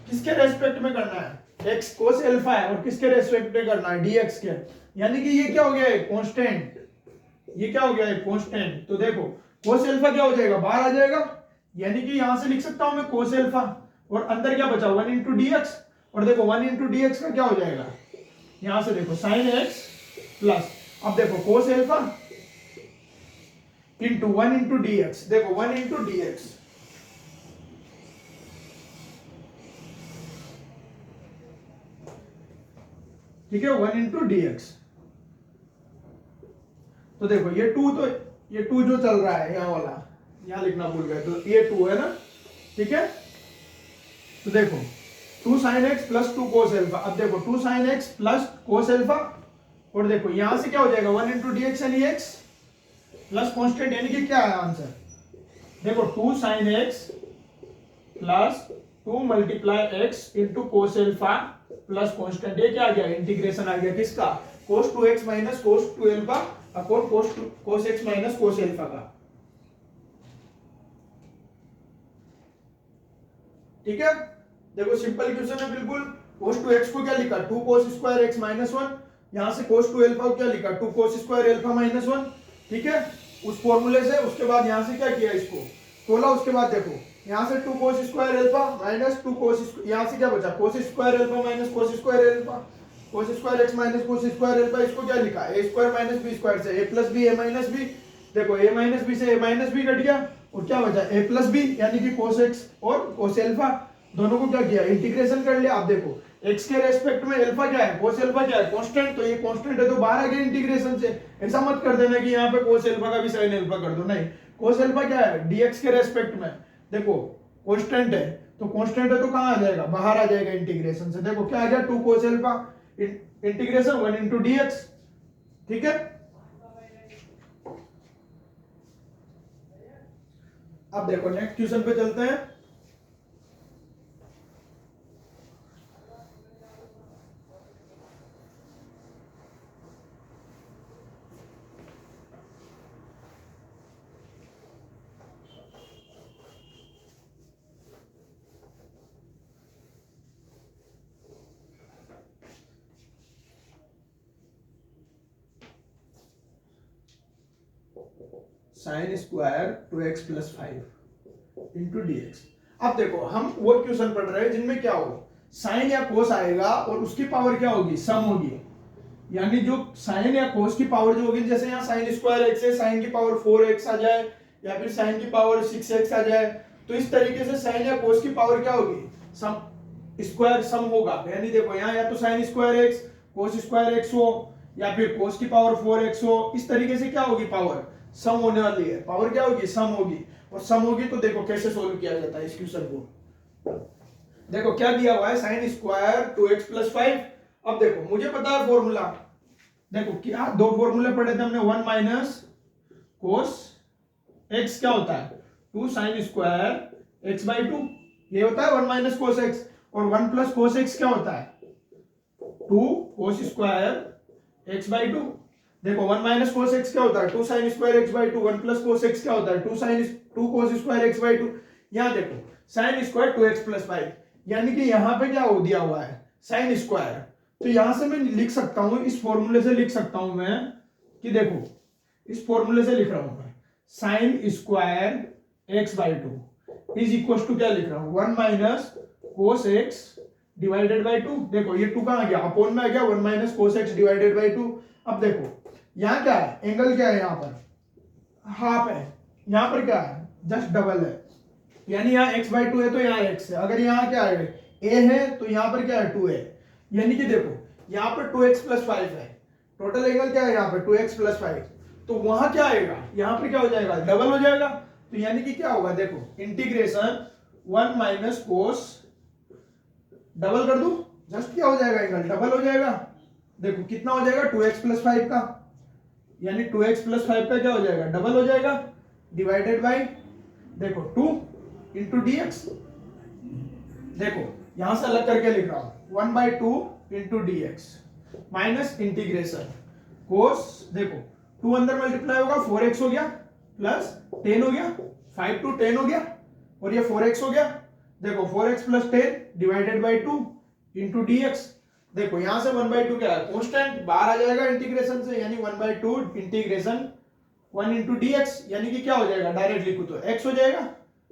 किसके रेस्पेक्ट में करना है x cos एल्फा है, और किसके रेस्पेक्ट में करना है dx के, यानी कि ये क्या हो गया है कांस्टेंट, ये क्या हो गया है कांस्टेंट। तो देखो cos एल्फा क्या हो जाएगा बाहर आ जाएगा, यानी कि यहां से लिख सकता हूं मैं cos एल्फा, और अंदर क्या बचा 1 इंटू डी एक्स, और देखो 1 इंटू डी एक्स का क्या हो जाएगा, यहां से देखो sin x प्लस, अब देखो cos alpha into 1 into d x, देखो 1 इंटू डी एक्स, ठीक है 1 इंटू डी एक्स। तो देखो ये 2, तो ये 2 जो चल रहा है यहां वाला, यहां लिखना भूल गए, तो ये 2 है ना, ठीक है। तो देखो 2 sin x plus 2 cos alpha, अब देखो 2 sin x plus cos alpha, और देखो यहां से क्या हो जाएगा 1 इंटू डी एक्स यानी x प्लस कॉन्स्टेंट, यानी कि क्या है आंसर, देखो 2 sin x plus 2 multiply x into cos alpha plus constant, ये क्या आ गया इंटीग्रेशन आ गया किसका cos 2x minus cos 2 alpha upon cos x minus cos alpha का, ठीक है। देखो सिंपल क्वेश्चन है बिल्कुल। cos 2x को क्या लिखा 2 cos स्क्वायर x माइनस 1, यहां से cos 2 एल्फा को क्या लिखा 2 cos स्क्वायर एल्फा माइनस 1, ठीक है, उस फॉर्मूले से। उसके बाद यहां से क्या किया इसको तोला, उसके बाद देखो यहां से 2 cos square alpha minus 2 cos, यहां से क्या बचा cos square alpha minus cos square alpha, cos square x minus cos square alpha, इसको क्या लिखा a square minus b square से a plus b a minus b, देखो a माइनस b से a माइनस b कट गया, और क्या बचा a प्लस b, यानी कि cos x और cos एल्फा दोनों को क्या किया इंटीग्रेशन कर लिया। आप देखो x के रेस्पेक्ट में एल्फा क्या है cos एल्फा क्या है कांस्टेंट, तो ये कांस्टेंट है तो बाहर आ गया इंटीग्रेशन से। ऐसा मत कर देना कि यहाँ पे cos एल्फा का भी sin एल्फा कर दो, नहीं, cos एल्फा क्या है dx के रेस्पेक्ट में, देखो कांस्टेंट है तो कांस्टेंट है तो कहां आ जाएगा बाहर आ जाएगा इंटीग्रेशन से। देखो क्या आ गया 2 cos alpha integration 1 into dx, ठीक है। अब देखो नेक्स्ट क्वेश्चन पे चलते हैं। Sine square 2x plus 5 into d x. अब देखो हम वो क्वेश्चन पढ़ रहे हैं जिनमें क्या हो साइन या कोस आएगा और उसकी पावर क्या होगी सम होगी, यानी जो साइन या कोस की पावर जो होगी, जैसे यहाँ साइन स्क्वायर x है साइन की पावर 4x आ जाए, या फिर साइन की पावर 6x आ जाए, तो इस तरीके से साइन या कोस की पावर क्या होगी सम, स्क्वायर सम होगा। यानी देखो यहाँ या तो sine square x cos square x हो, या फिर कोस की पावर 4x हो, इस तरीके से क्या होगी पावर सम होने वाली है, पावर क्या होगी सम होगी। और सम होगी तो देखो कैसे सोल्व किया जाता है इस क्वेश्चन को। देखो क्या दिया हुआ है साइन स्क्वायर 2x प्लस 5। अब देखो मुझे पता है फॉर्मूला, देखो क्या दो फॉर्मूले पढ़े थे हमने, 1 माइनस कोस x क्या होता है 2 साइन स्क्वायर x बाई 2, ये होता है 1 माइनस कोस x, और 1 प्लस कोस x क्या होता है 2 कोस स्क्वायर x बाई 2। देखो 1 माइनस कोस x क्या होता है 2 sign square x by 2, 1 plus cos x क्या होता है 2 कोस स्क्वायर x बाई 2। यहाँ देखो साइन स्क्वायर 2x प्लस 5, यानी कि यहाँ पे क्या हो दिया हुआ है साइन स्क्वायर, तो यहां से मैं लिख सकता हूं इस फॉर्मूले से लिख सकता हूं मैं कि देखो इस फॉर्मूले से लिख रहा हूं मैं sine square x by 2 is equal to क्या लिख रहा हूं 1 minus cos x divided by 2। देखो ये 2 कहां गया अपोन में आ गया 1 minus cos x divided by 2। अब देखो यहाँ क्या है एंगल क्या है यहाँ पर हाफ है, यहाँ पर क्या है जस्ट डबल है, यानी यहाँ x बाई 2 है तो यहाँ x है, अगर यहाँ क्या है a है तो यहाँ पर क्या है 2 है, यानी कि देखो यहाँ पर 2x प्लस 5 है, टोटल एंगल क्या है यहाँ पर 2x प्लस 5, तो वहां क्या आएगा यहाँ पर क्या हो जाएगा डबल हो जाएगा, तो यानी कि क्या होगा देखो इंटीग्रेशन 1 माइनस कोस डबल कर दू जस्ट क्या हो जाएगा एंगल डबल हो जाएगा। देखो कितना हो जाएगा 2x प्लस 5 का, यानी 2x प्लस 5 का क्या हो जाएगा डबल हो जाएगा डिवाइडेड बाई देखो 2 इंटू डी एक्स, देखो यहां से अलग करके लिख रहा हूं 1/2 into d x minus integration cos, देखो 2 अंदर मल्टीप्लाई होगा 4x हो गया प्लस 10 हो गया, 5 to 10 हो गया और ये 4x हो गया, देखो 4x plus 10 divided by 2 into d x, देखो यहां से 1/2 क्या है कांस्टेंट बाहर आ जाएगा इंटीग्रेशन से, यानी 1/2 इंटीग्रेशन 1 इंटू डी एक्स, यानी कि क्या हो जाएगा डायरेक्ट लिखो तो x हो जाएगा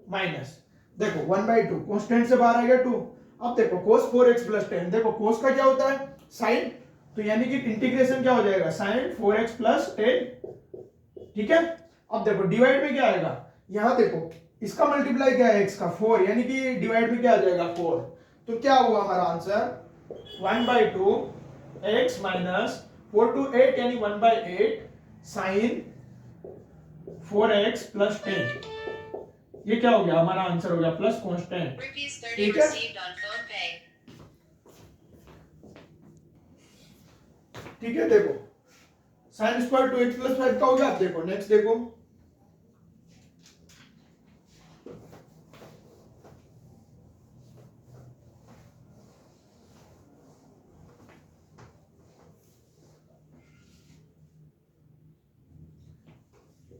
माइनस, देखो 1/2 कांस्टेंट से बाहर आ गया 2, अब देखो cos 4x प्लस 10, देखो cos का क्या होता है साइन, तो यानी कि इंटीग्रेशन क्या हो जाएगा साइन 4x प्लस 10, ठीक है। अब देखो डिवाइड में क्या आएगा, यहां देखो इसका मल्टीप्लाई क्या है x का 4, यानी कि डिवाइड में क्या आ जाएगा 4, तो क्या हुआ हमारा आंसर 1/2 x माइनस 4 to 8 यानी 1/8 साइन 4x प्लस 10, ये क्या हो गया हमारा आंसर हो गया प्लस कांस्टेंट, ठीक है। ठीक है, देखो साइन स्क्वायर 2x प्लस 5 का हो गया, आप देखो नेक्स्ट देखो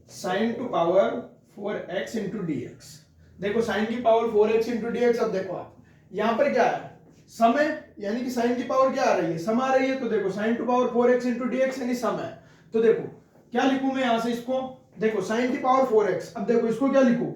sign to power 4x into d x, देखो साइन की power 4x into d x, अब देखो आप यहां पर क्या है सम है, यानी कि साइन की पावर क्या आ रही है सम आ रही है, तो देखो sign to power 4x into d x यानी सम है, तो देखो क्या लिखूं मैं यहां से इसको, देखो साइन की पावर 4x, अब देखो इसको क्या लिखूं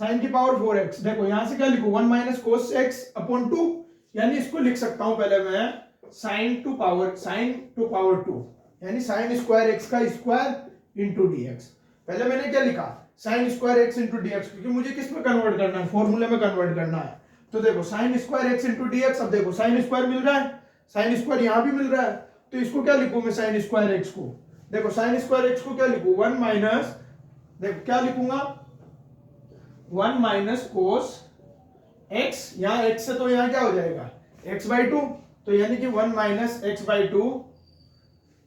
साइन की पावर 4x, देखो यहां से क्या लिखूं 1 माइनस कोस x अपॉन 2, यानी इसको लिख सकता हूं पहले मैं साइन टू पावर 2 यानी साइन स्क्वायर x का स्क्वायर इंटू dx, पहले मैंने क्या लिखा sine square x into d x, क्योंकि मुझे किस में कन्वर्ट करना है फॉर्मूले में कन्वर्ट करना है, तो देखो sign square x into d x, अब देखो साइन स्क्वायर मिल रहा है, साइन स्क्वायर यहां भी मिल रहा है, तो इसको क्या लिखूं मैं साइन स्क्वायर x को, देखो साइन स्क्वायर x को क्या लिखूं 1 माइनस, देखो क्या लिखूंगा 1 माइनस कोस x, यहां x से तो यहां क्या हो जाएगा x/2, तो यानी कि 1 माइनस x/2,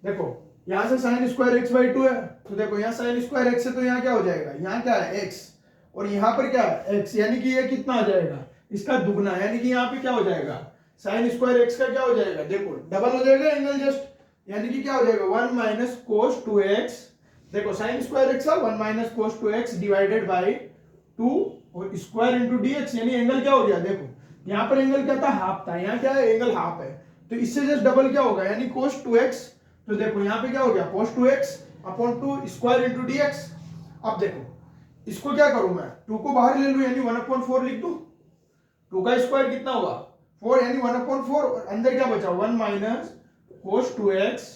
देखो यहां से साइन स्क्वायर x/2 है, तो देखो यहां साइन स्क्वायर x है तो यहां क्या हो जाएगा यहां क्या है x, और यहां पर क्या है x, यानी कि ये कितना आ जाएगा इसका दुगना, यानी कि यहां पे क्या हो जाएगा साइन स्क्वायर x का क्या हो जाएगा, देखो डबल हो जाएगा एंगल जस्ट, यानी कि क्या हो जाएगा 1 माइनस कोस 2x, देखो साइन स्क्वायर x का 1 minus cos 2x divided by 2 और स्क्वायर इंटू dx, यानी एंगल क्या हो गया, देखो यहां पर एंगल क्या था हाफ था, यहां क्या है एंगल हाफ है, तो इससे जस्ट डबल क्या होगा यानी कोस 2x, तो देखो यहां पे क्या हो गया cos 2x upon 2 square into dx, अब देखो इसको क्या करूं मैं 2 को बाहर ले लूं यानी 1/4 लिख दूं, 2 का स्क्वायर कितना हुआ 4 यानी 1/4 और अंदर क्या बचा 1 माइनस cos 2x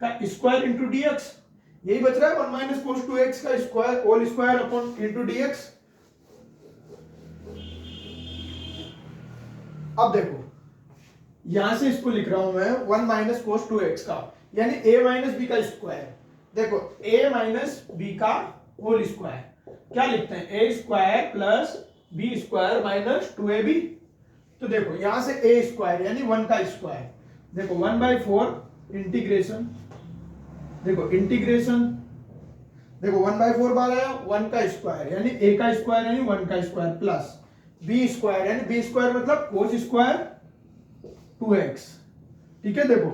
का स्क्वायर इंटू dx, यही बच रहा है 1 माइनस cos 2x का square whole square upon into dx। अब देखो यहां से इसको लिख रहा हूं मैं 1 माइनस cos 2x का यानी a माइनस बी का स्क्वायर, देखो a माइनस बी का होल स्क्वायर, क्या लिखते हैं a square plus B square minus 2ab, तो देखो यहां से a स्क्वायर यानी 1 का स्क्वायर, देखो 1/4 इंटीग्रेशन, देखो इंटीग्रेशन, देखो 1/4 बार आया 1 का स्क्वायर यानी a का स्क्वायर यानी 1 का स्क्वायर प्लस b स्क्वायर यानी b स्क्वायर मतलब cos स्क्वायर 2x, ठीक है। देखो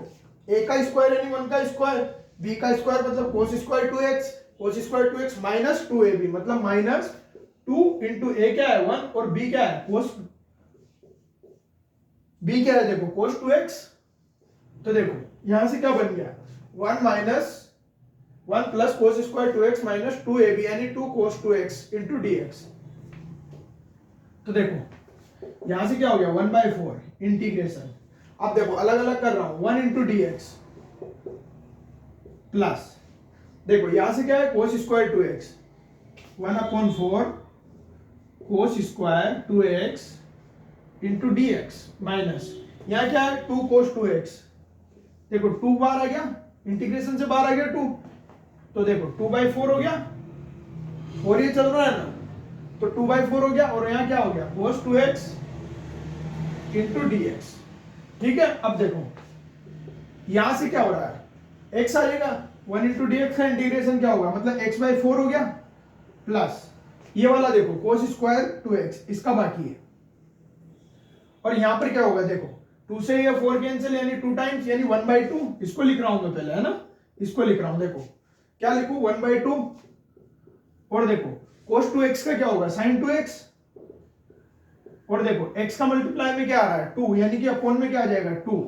a का स्क्वायर यानी 1 का स्क्वायर, b का स्क्वायर मतलब cos square 2x, cos square 2x minus 2ab मतलब माइनस 2 इंटू a क्या है 1 और b क्या है cos, b क्या है देखो cos 2x, तो देखो यहां से क्या बन गया 1 minus 1 plus cos square 2x minus 2ab यानी 2 cos 2x इंटू dx, तो देखो यहां से क्या हो गया 1/4 इंटीग्रेशन, अब देखो अलग अलग कर रहा हूं 1 इंटू dx प्लस, देखो यहां से क्या है cos square 2x 1/4 cos square 2x into dx minus यहां क्या है 2 cos 2x, देखो 2 बार आ गया इंटीग्रेशन से बाहर आ गया 2, तो देखो 2/4 हो गया और ये चल रहा है ना, तो 2/4 हो गया और यहां क्या हो गया cos 2x इंटू dx, ठीक है। अब देखो यहां से क्या हो रहा है x आ जाएगा 1 इंटू dx का इंटीग्रेशन क्या होगा मतलब x/4 हो गया प्लस ये वाला देखो कोस स्क्वायर 2x इसका बाकी है, और यहां पर क्या होगा देखो 2 से ये 4 कैंसिल यानी 2 टाइम्स यानी 1/2, इसको लिख रहा हूं मैं पहले, है ना, इसको लिख रहा हूं, देखो क्या लिखूं 1/2, और देखो cos 2x का क्या होगा sin 2x, और देखो x का मल्टीप्लाई में क्या आ रहा है 2 यानी कि अपॉन में क्या आ जाएगा 2,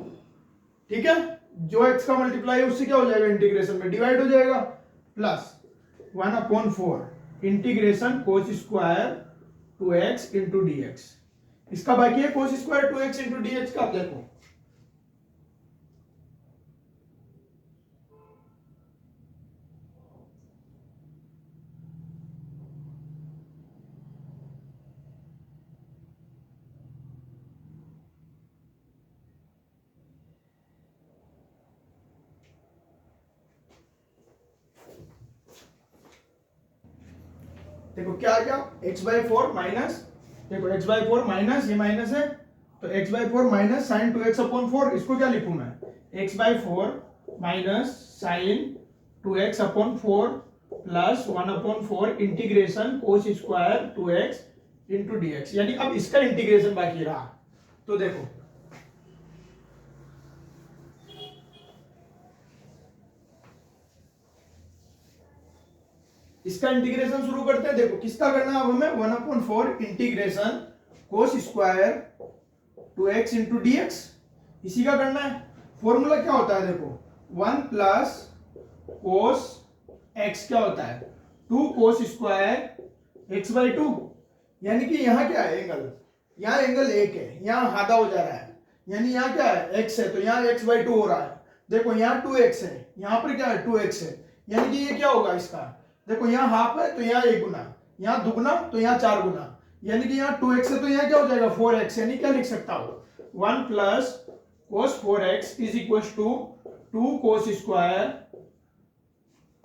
ठीक है, जो x का मल्टीप्लाई है उससे क्या हो जाएगा इंटीग्रेशन में डिवाइड हो जाएगा, plus 1/4 integration cos square 2x into dx, इसका बाकी है cos square 2x into dx का, आप देखो देखो क्या आ गया x/4 माइनस, देखो x/4 माइनस, ये माइनस है तो x/4 minus sine 2x upon 4, इसको क्या लिखूं मैं x/4 minus sine 2x upon 4 plus 1/4 integration cos square 2x into dx, यानी अब इसका इंटीग्रेशन बाकी रहा, तो देखो इसका इंटीग्रेशन शुरू करते हैं, देखो किसका करना है अब हमें 1/4 integration cos square 2x into dx, इसी का करना है, फॉर्मूला क्या होता है देखो 1 प्लस कोस x क्या होता है 2 कोस स्क्वायर x/2, यानी कि यहाँ क्या है एंगल, यहाँ एंगल 1 है, यहाँ आधा हो जा रहा है, यानी यहाँ क्या है x है तो यहाँ x/2 हो रहा है, देखो यहाँ 2x है, यहाँ पर क्या है 2x है, यानी कि ये क्या होगा इसका, देखो यहाँ हाफ है तो यहाँ 1 गुना, यहाँ दुगना तो यहाँ 4 गुना, यानी कि यहाँ 2x है तो यहाँ क्या हो जाएगा 4x, यानी क्या लिख सकता हो 1 plus cos 4x is equal to 2 cos square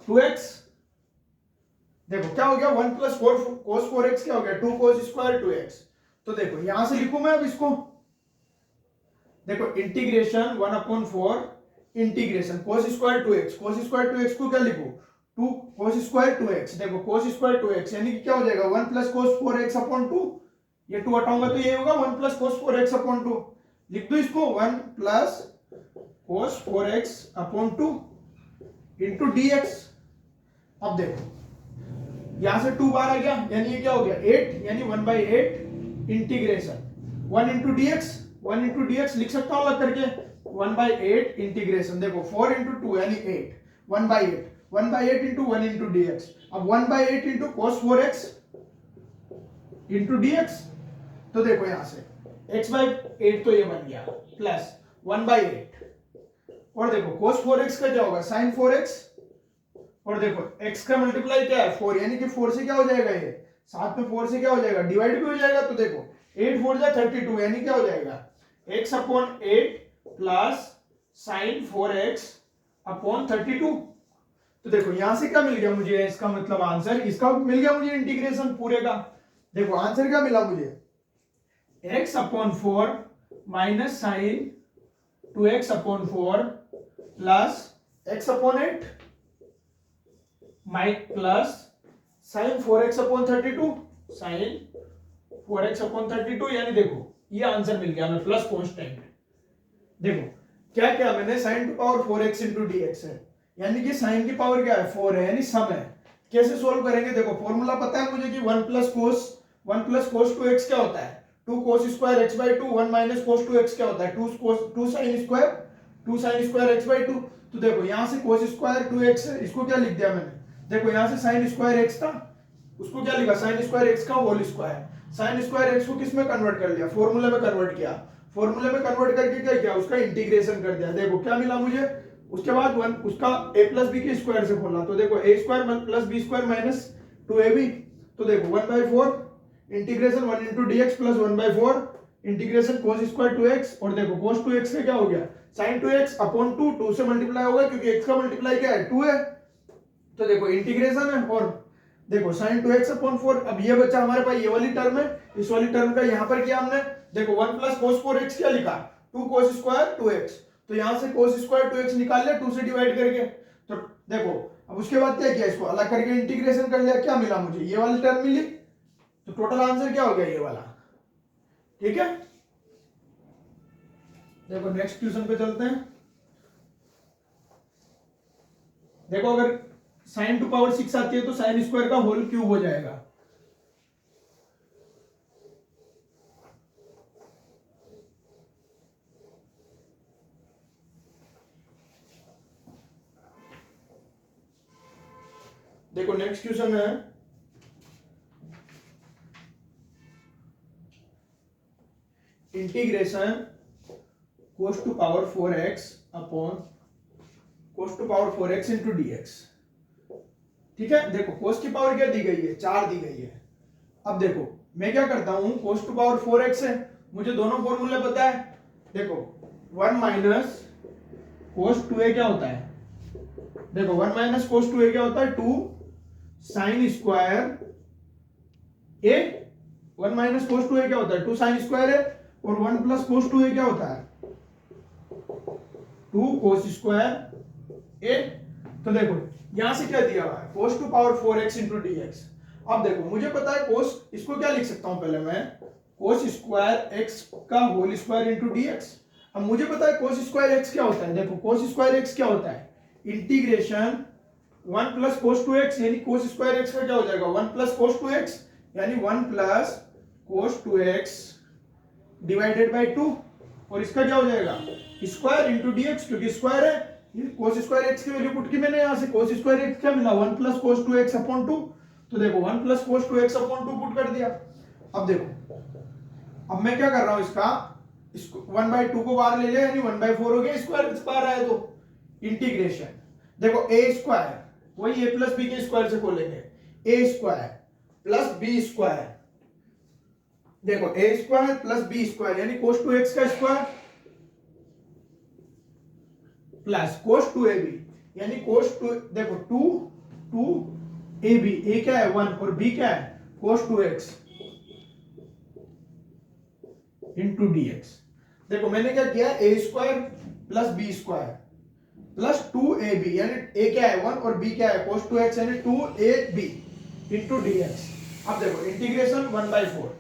2x, देखो क्या हो गया 1 प्लस कोस 4x क्या हो गया 2 कोस स्क्वायर 2x, तो देखो यहां से लिखूं मैं अब इसको, देखो integration 1/4 integration cos square 2x, कोस स्क्वायर 2x को क्या लिखूं 2 कोस स्क्वायर 2x, देखो कोस स्क्वायर 2x यानी कि क्या हो जाएगा 1 प्लस कोस 4x अपॉन 2, ये 2 हटाऊंगा तो ये होगा 1 प्लस कोस 4x अपॉन 2, लिख दो इसको 1 plus cos 4x upon 2 into dx, अब देखो यहां से 2 बार आ गया यानी ये क्या हो गया 8, यानी 1/8 integration 1 into dx, 1 into dx लिख सकता हूं अलग करके 1/8 इंटीग्रेशन, देखो 4 इंटू 2 यानी 8 1/8 इंटू 1 इंटू dx, अब 1/8 into cos 4x into dx, तो देखो यहां से x/8 तो ये बन गया प्लस 1/8, और देखो cos 4x का क्या होगा sin 4x, और देखो x का मल्टीप्लाई क्या है 4, यानी कि 4 से क्या हो जाएगा ये साथ में 4 से क्या हो जाएगा डिवाइड भी हो जाएगा, तो देखो 8 4 जा 32 यानी क्या हो जाएगा x upon 8 plus sine 4x upon 32, तो देखो यहां से क्या मिल गया मुझे, इसका मतलब आंसर इसका मिल गया मुझे इंटीग्रेशन पूरे का, देखो आंसर क्या मिला मुझे x upon 4 minus sine 2x upon 4 plus x upon 8 माइक plus sine 4x upon 32 sine 4x upon 32, यानी देखो ये आंसर मिल गया हमें प्लस कांस्टेंट, देखो क्या क्या मैंने sign to power 4x into dx है, यानी कि साइन की पावर क्या है 4 है यानी सम है, कैसे सोल्व करेंगे, देखो फॉर्मूला पता है मुझे कि 1 प्लस कोस 2x क्या होता है 2 कोस स्क्वायर x/2, 1 माइनस कोस 2x क्या होता है 2 साइन स्क्वायर x/2, तो देखो यहां से कोस स्क्वायर 2x है, इसको क्या लिख दिया मैंने, देखो यहां से साइन स्क्वायर x था उसको क्या लिखा साइन स्क्वायर x का whole square, sine square x को किस में कन्वर्ट कर लिया फॉर्मूले में कन्वर्ट किया, फॉर्मूले में कन्वर्ट करके क्या किया उसका इंटीग्रेशन कर दिया, देखो क्या मिला मुझे, उसके बाद 1 उसका a प्लस बी के स्क्वायर से खोलना, तो देखो a square plus B square minus 2ab, तो देखो 1/4 integration 1 into dx plus 1/4 integration cos square 2x, और देखो cos 2x से क्या हो गया sin 2x अपॉन 2, 2 से मल्टीप्लाई होगा क्योंकि x का मल्टीप्लाई क्या है 2 है, तो देखो इंटीग्रेशन है, और देखो sin 2x अपॉन 4, अब ये बचा हमारे पास ये वाली टर्म है, इस वाली टर्म का यहाँ पर किया हमने, देखो 1 प्लस cos 4x क्या लिखा 2 cos स्क्वायर 2x, तो यहाँ से cos स्क्वायर 2x निकाल लिया 2 से डिवाइड करके, तो देखो अब उसके बाद क्या किया इसको अलग करके इंटीग्रेशन कर लिया, क्या मिला मुझे ये वाली टर्म मिली, तो टोटल आंसर क्या हो गया ये वाला, ठीक है। देखो नेक्स्ट क्वेश्चन पे चलते हैं। देखो अगर साइन टू पावर 6 आती है तो साइन स्क्वायर का होल क्यूब हो जाएगा। देखो नेक्स्ट क्वेश्चन है, integration cos to power 4x upon cos to power 4x into dx, ठीक है। देखो कोस की पावर क्या दी गई है, 4 दी गई है। अब देखो मैं क्या करता हूं, कोस टू पावर 4x है, मुझे दोनों फॉर्मूले पता है। देखो 1 माइनस कोस 2a क्या होता है, देखो 1 माइनस कोस 2a क्या होता है, 2 sine square a, 1 minus cos 2a क्या होता है, 2 साइन स्क्वायर है, और 1 प्लस कोस 2a क्या होता है, 2 कोस स्क्वायर a। तो देखो यहां से क्या दिया हुआ है, cos to power 4x into dx। अब देखो मुझे पता है कोस, इसको क्या लिख सकता हूं पहले मैं, कोस स्क्वायर x का होल स्क्वायर इंटू dx। अब मुझे पता है कोस स्क्वायर x क्या होता है, देखो कोस स्क्वायर x क्या होता है, इंटीग्रेशन 1 प्लस कोस 2x, यानी कोस स्क्वायर x का क्या हो जाएगा, 1 प्लस कोस 2x, यानी 1 plus cos 2x divided by 2, और इसका क्या हो जाएगा, स्क्वायर इंटू dx, क्योंकि स्क्वायर है, कोस स्क्वायर x की वैल्यू पुट की मैंने यहां से, कोस स्क्वायर x क्या मिला, 1 प्लस कोस 2x अपॉन 2। तो देखो 1 प्लस कोस 2x अपॉन 2 पुट कर दिया। अब देखो अब मैं क्या कर रहा हूं, इसको 1/2 को बाहर ले लिया, यानी 1/4 हो गया, स्क्वायर बाहर आया तो इंटीग्रेशन, देखो a स्क्वायर वही a प्लस b के स्क्वायर से खोलेंगे, a square plus b square, देखो a square plus b square यानी कोस 2x का स्क्वायर प्लस कोस 2ab, यानी कोस 2, देखो 2ab, a क्या है 1 और b क्या है कोस 2x इंटू dx। देखो मैंने क्या किया, a square plus b square plus 2ab, यानी a क्या है 1 और b क्या है कोस 2x, यानी 2ab इंटू dx। अब देखो इंटीग्रेशन 1/4,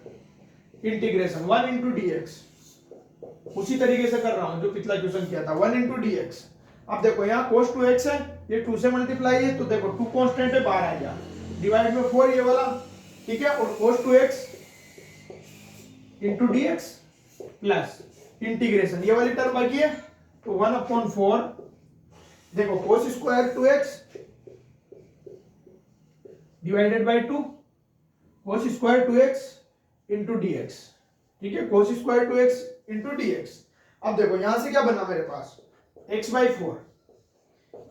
इंटीग्रेशन 1 इंटू dx, उसी तरीके से कर रहा हूं जो पिछला क्वेश्चन किया था, 1 इंटू dx। अब देखो यहाँ cos 2x है, ये 2 से मल्टीप्लाई है, तो देखो 2 कांस्टेंट है, बाहर आ गया, डिवाइड में 4 ये वाला, ठीक है, और cos 2x into dx plus integration, ये वाली टर्म बाकी है, तो 1/4, देखो cos square 2x divided by 2, cos square 2x into dx, ठीक है, cos square 2x into dx। अब देखो यहां से क्या बना मेरे पास, x/4,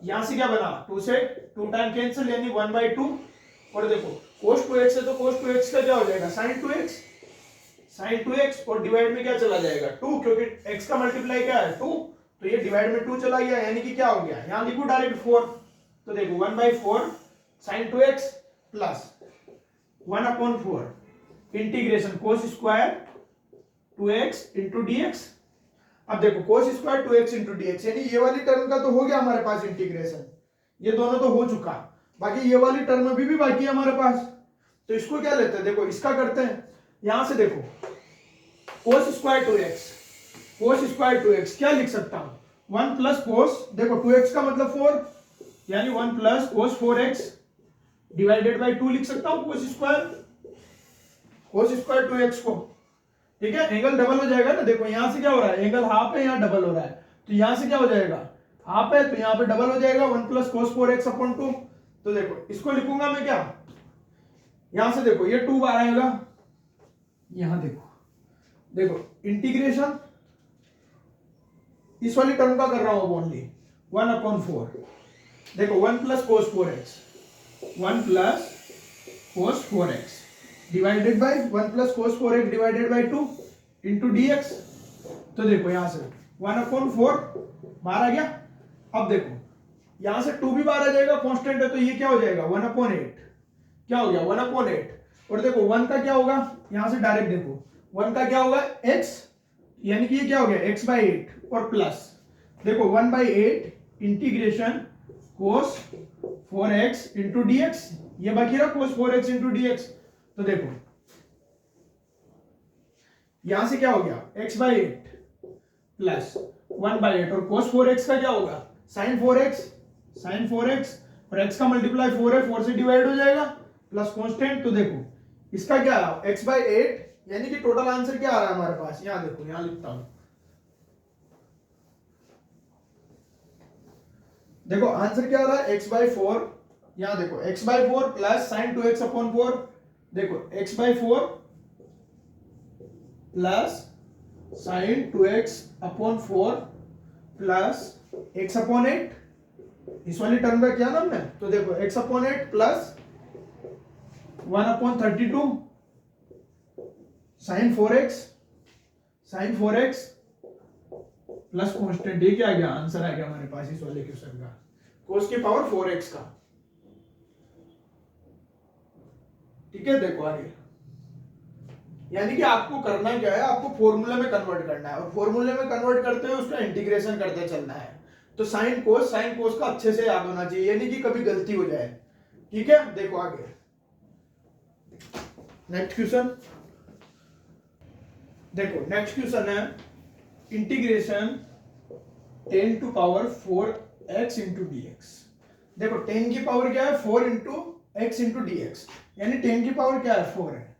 यहां से क्या बना, 2 से 2 टाइम कैंसिल, यानी 1/2, और देखो cos 2x है तो cos 2x का क्या हो जाएगा, sin 2x, और डिवाइड में क्या चला जाएगा 2, क्योंकि x का मल्टीप्लाई क्या है 2, तो ये डिवाइड में 2 चला गया, यानी कि क्या हो गया, यहां लिखो डायरेक्ट 4, तो देखो 1/4 sin 2x plus 1/4 integration cos square 2x into dx। अब देखो cos square 2x into dx, यानी ये वाली टर्म का तो हो गया हमारे पास इंटीग्रेशन, ये दोनों तो हो चुका, बाकी ये वाली टर्म अभी भी बाकी है हमारे पास, तो इसको क्या लेते हैं, देखो इसका करते हैं, यहां से देखो cos स्क्वायर 2x क्या लिख सकता हूं, 1 प्लस कोस, देखो 2x का मतलब 4, यानी 1 plus cos 4x divided by 2 लिख सकता हूं cos स्क्वायर 2x को, ठीक है। एंगल डबल हो जाएगा ना, देखो यहां से क्या हो रहा है, एंगल हाफ है, यहां डबल हो रहा है, तो यहां से क्या हो जाएगा, हाफ है तो यहां पे डबल हो जाएगा, 1 प्लस कोस 4x अपॉन 2। तो देखो इसको लिखूंगा मैं क्या, यहां से देखो ये 2 बार आएगा, यहां देखो इंटीग्रेशन इस वाली टर्म का कर रहा हूं ओनली 1/4, देखो 1 plus cos 4x, 1 plus cos 4x divided by 1 plus cos 4x divided by 2 into dx। तो देखो यहां से 1/4 बाहर आ गया। अब देखो यहां से 2 भी बाहर आ जाएगा, कांस्टेंट है, तो ये क्या हो जाएगा 1/8, क्या हो गया 1/8, और देखो 1 का क्या होगा, यहां से डायरेक्ट देखो 1 का क्या होगा x, यानी कि ये क्या हो गया x/8, और प्लस देखो 1/8 integration cos 4x into dx, ये बाकी रहा cos 4x इंटू dx। तो देखो यहां से क्या हो गया x/8 प्लस 1/8 और cos 4x का क्या होगा sin 4x और x का मल्टीप्लाई 4 है, 4 से डिवाइड हो जाएगा प्लस कांस्टेंट। तो देखो इसका क्या x/8 यानी कि टोटल आंसर क्या आ रहा है हमारे पास, यहां देखो यहां लिखता हूं, देखो आंसर क्या आ रहा है x/4, यहां देखो x/4 प्लस sin 2x/4, देखो x/4 plus sin 2x/4 plus x/8, इस वाली टर्म का क्या नाम है, तो देखो x/8 plus 1/32 sin 4x plus constant, ये क्या आ गया आंसर आ गया हमारे पास इस वाले क्वेश्चन का, cos की पावर 4x का। ठीक है, देखो आगे, यानी कि आपको करना क्या है, आपको फॉर्मूले में कन्वर्ट करना है और फॉर्मूले में कन्वर्ट करते हुए उसका इंटीग्रेशन करते चलना है। तो साइन कोस का अच्छे से याद होना चाहिए, यानी कि कभी गलती हो जाए। ठीक है, देखो आगे नेक्स्ट क्वेश्चन, देखो नेक्स्ट क्वेश्चन है integration 10 to power 4x into dx। देखो 10 की पावर क्या है 4 इंटू एक्स इंटू dx, यानी 10 की पावर क्या है 4 है।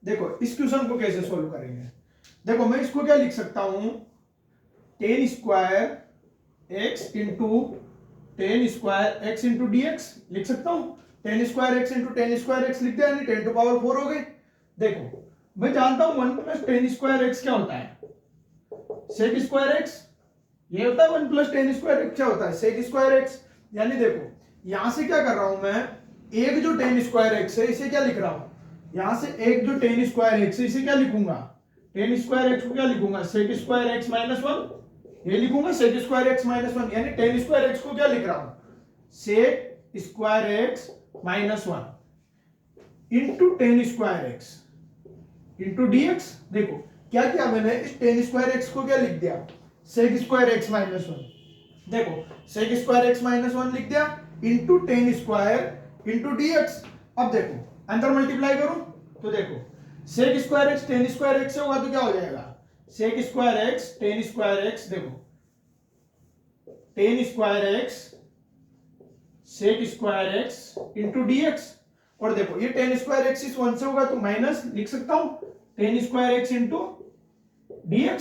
देखो इस क्वेश्चन को कैसे सोल्व करेंगे, देखो मैं इसको क्या लिख सकता हूं 10 square x into 10 square x into dx लिख सकता हूं, 10 square x into 10 square x लिख दिया, यानी 10 टू पावर 4 हो गई। देखो मैं जानता हूं 1 प्लस 10 स्क्वायर एक्स क्या होता है, सेक स्क्वायर एक्स, ये होता है 1 प्लस 10 स्क्वायर एक्स क्या होता है सेक स्क्वायर एक्स। यानी देखो यहां से क्या कर रहा हूं मैं, एक जो 10 स्क्वायर एक्स है इसे क्या लिख रहा हूं, यहां से एक जो 10 स्क्वायर एक्स है इसे क्या लिखूंगा, 10 स्क्वायर एक्स को क्या लिखूंगा सेक स्क्वायर एक्स माइनस 1, ये लिखूंगा सेक स्क्वायर एक्स माइनस 1, यानी 10 स्क्वायर एक्स को क्या लिख रहा हूं sec square x minus 1 into 10 square x into dx। देखो क्या किया मैंने, इस 10 स्क्वायर एक्स को क्या लिख दिया सेक स्क्वायर एक्स माइनस 1, देखो सेक स्क्वायर एक्स माइनस 1 लिख दिया इंटू 10 स्क्वायर इंटू dx। अब देखो अंदर मल्टीप्लाई करूं तो देखो sec square x 10 square x से होगा तो क्या हो जाएगा sec square x 10 square x, देखो 10 square x sec square x into dx, और देखो ये 10 स्क्वायर एक्स इस 1 से होगा तो माइनस लिख सकता हूं 10 स्क्वायर एक्स इंटू dx।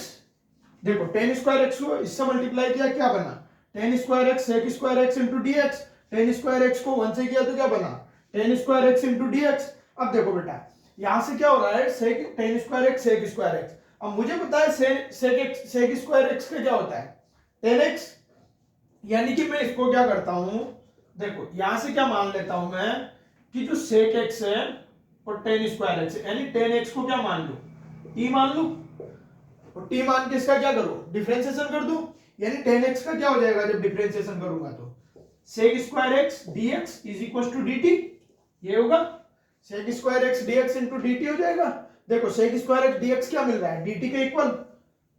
देखो 10 स्क्वायर एक्स को इससे मल्टीप्लाई किया क्या बना 10 square x sec square x into dx, 10 square x को 1 से किया तो क्या बना 10 स्क्वायर एक्स इंटू dx। अब देखो बेटा यहां से क्या हो रहा है sec 10 square x sec square x, अब मुझे पता है सेक स्क्वायर एक्स का क्या होता है 10x, यानी कि मैं इसको क्या करता हूं, देखो यहां से क्या मान लेता हूं मैं कि जो सेक एक्स है और 10 स्क्वायर एक्स है, यानी 10x को क्या मान लूं t मान लूं, और t मान के इसका क्या करो डिफरेंशिएशन कर दूं, यानी 10x का क्या हो जाएगा जब डिफरेंशिएशन करूंगा तो sec square x dx is equal to dt, ये होगा sec square x dx into dt हो जाएगा। देखो सेक स्क्वायर एक्स dx क्या मिल रहा है dt के इक्वल,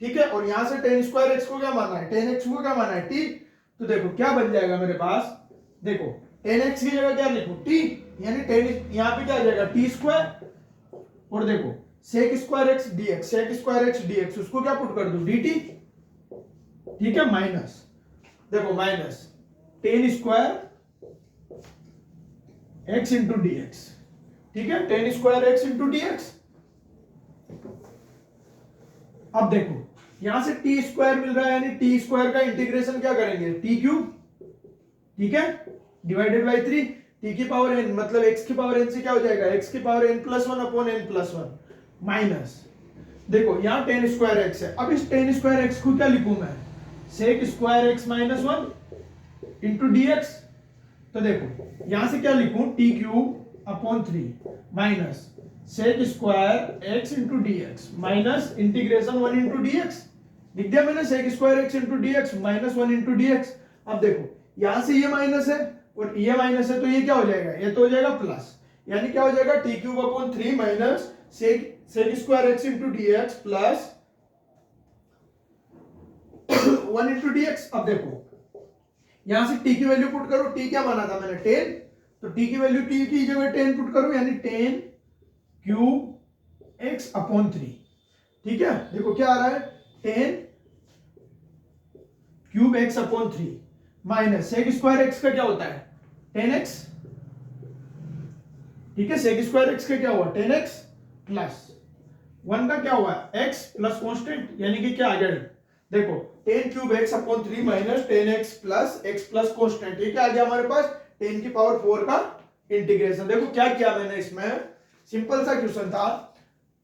ठीक है, और यहां से 10 स्क्वायर एक्स को क्या माना है 10x को क्या माना है t, तो देखो क्या बन जाएगा मेरे पास, देखो 10x की जगह क्या लिखूं t, यानी 10 यहां पे क्या आ जाएगा t स्क्वायर, और देखो sec square x dx sec square x dx उसको क्या पुट कर दूं dt, ठीक है, माइनस देखो minus 10 square x into dx, ठीक है 10 स्क्वायर एक्स इंटू dx। अब देखो यहां से टी स्क्वायर मिल रहा है, यानी टी स्क्वायर का इंटीग्रेशन क्या करेंगे टी क्यूब, ठीक है, डिवाइडेड बाई 3, टी की पावर n मतलब x की पावर n से क्या हो जाएगा x की power n plus 1 upon n plus 1 minus, देखो यहां 10 स्क्वायर x है, अब इस 10 स्क्वायर x को क्या लिखूं मैं sec square x minus 1 into dx। तो देखो यहां से क्या लिखूं t cube upon 3 minus sec square x into dx minus integration 1 into dx, लिख दिया मैंने sec square x into dx minus 1 into dx। अब देखो यहां से ये माइनस है और ये माइनस है तो ये क्या हो जाएगा, ये तो हो जाएगा प्लस, यानी क्या हो जाएगा t cube upon 3 minus sec square x into dx plus 1 into dx। अब देखो यहां से t की वैल्यू पुट करो, t क्या माना था मैंने 10, तो t की वैल्यू t की जगह 10 पुट करो, यानी 10 क्यूब x अपॉन 3, ठीक है, देखो क्या आ रहा है, 10 cube x upon 3 minus sec square x का क्या होता है 10x, ठीक है, सेक स्क्वायर एक्स का क्या हुआ 10x प्लस 1 का क्या हुआ x प्लस कांस्टेंट, यानी कि क्या आ गया, देखो 10 cube x upon 3 minus 10x plus x plus constant, ये क्या आ गया हमारे पास 10 की पावर 4 का इंटीग्रेशन। देखो क्या किया मैंने इसमें, सिंपल सा क्वेश्चन था,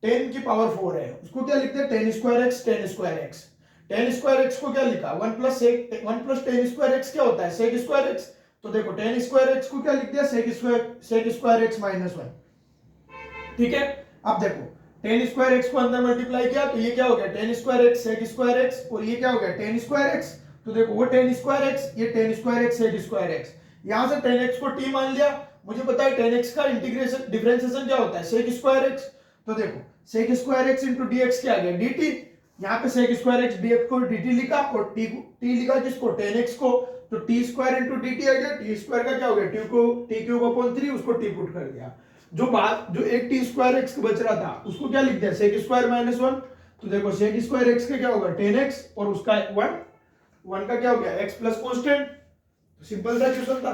10 की पावर 4 है, उसको क्या लिखते हैं 10 square x, 10 square x, 10 square x को क्या लिखा 1 प्लस 10 स्क्वायर एक्स क्या होता है सेक स्क्वायर एक्स, तो देखो 10 स्क्वायर एक्स को क्या लिख दिया सेक स्क्वायर एक्स माइनस 1, ठीक है। अब देखो 10 स्क्वायर एक्स को अंदर मल्टीप्लाई किया तो ये क्या हो गया 10 square x sec square x, और ये क्या हो गया 10 स्क्वायर एक्स, तो देखो वो 10 स्क्वायर एक्स, ये 10 square x sec square x, यहां से 10x को t मान लिया, मुझे पता है 10x का इंटीग्रेशन डिफरेंशिएशन क्या होता है सेक स्क्वायर एक्स, तो देखो sec square x into dx क्या आ गया dt, यहाँ पे सेक स्क्वायर एक्स dx को dt लिखा और t लिखा किसको 10x को, तो t स्क्वायर इंटू dt आ गया, t स्क्वायर का क्या हो गया t क्यूब अपॉन 3, उसको t पुट कर दिया, जो एक टी स्क्वायर एक्स बच रहा था उसको क्या लिख दिया सेक स्क्वायर माइनस 1, तो देखो सेक स्क्वायर एक्स का क्या होगा 10x और उसका 1 का क्या हो गया x प्लस कांस्टेंट, तो सिंपल सा क्वेश्चन था।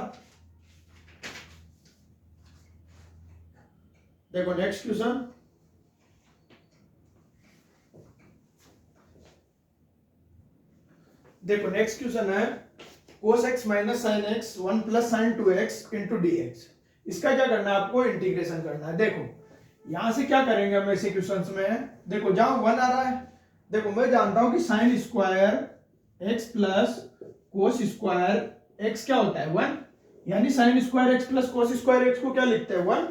देखो नेक्स्ट क्वेश्चन, देखो नेक्स्ट क्वेश्चन है cos x minus sin x 1 plus sin 2x into dx, इसका क्या करना है आपको इंटीग्रेशन करना है। देखो यहां से क्या करेंगे हम ऐसे क्वेश्चंस में, देखो जहां 1 आ रहा है, देखो मैं जानता हूं कि sin square x plus cos square x क्या होता है 1, यानी sin square x plus cos square x को क्या लिखते हैं 1,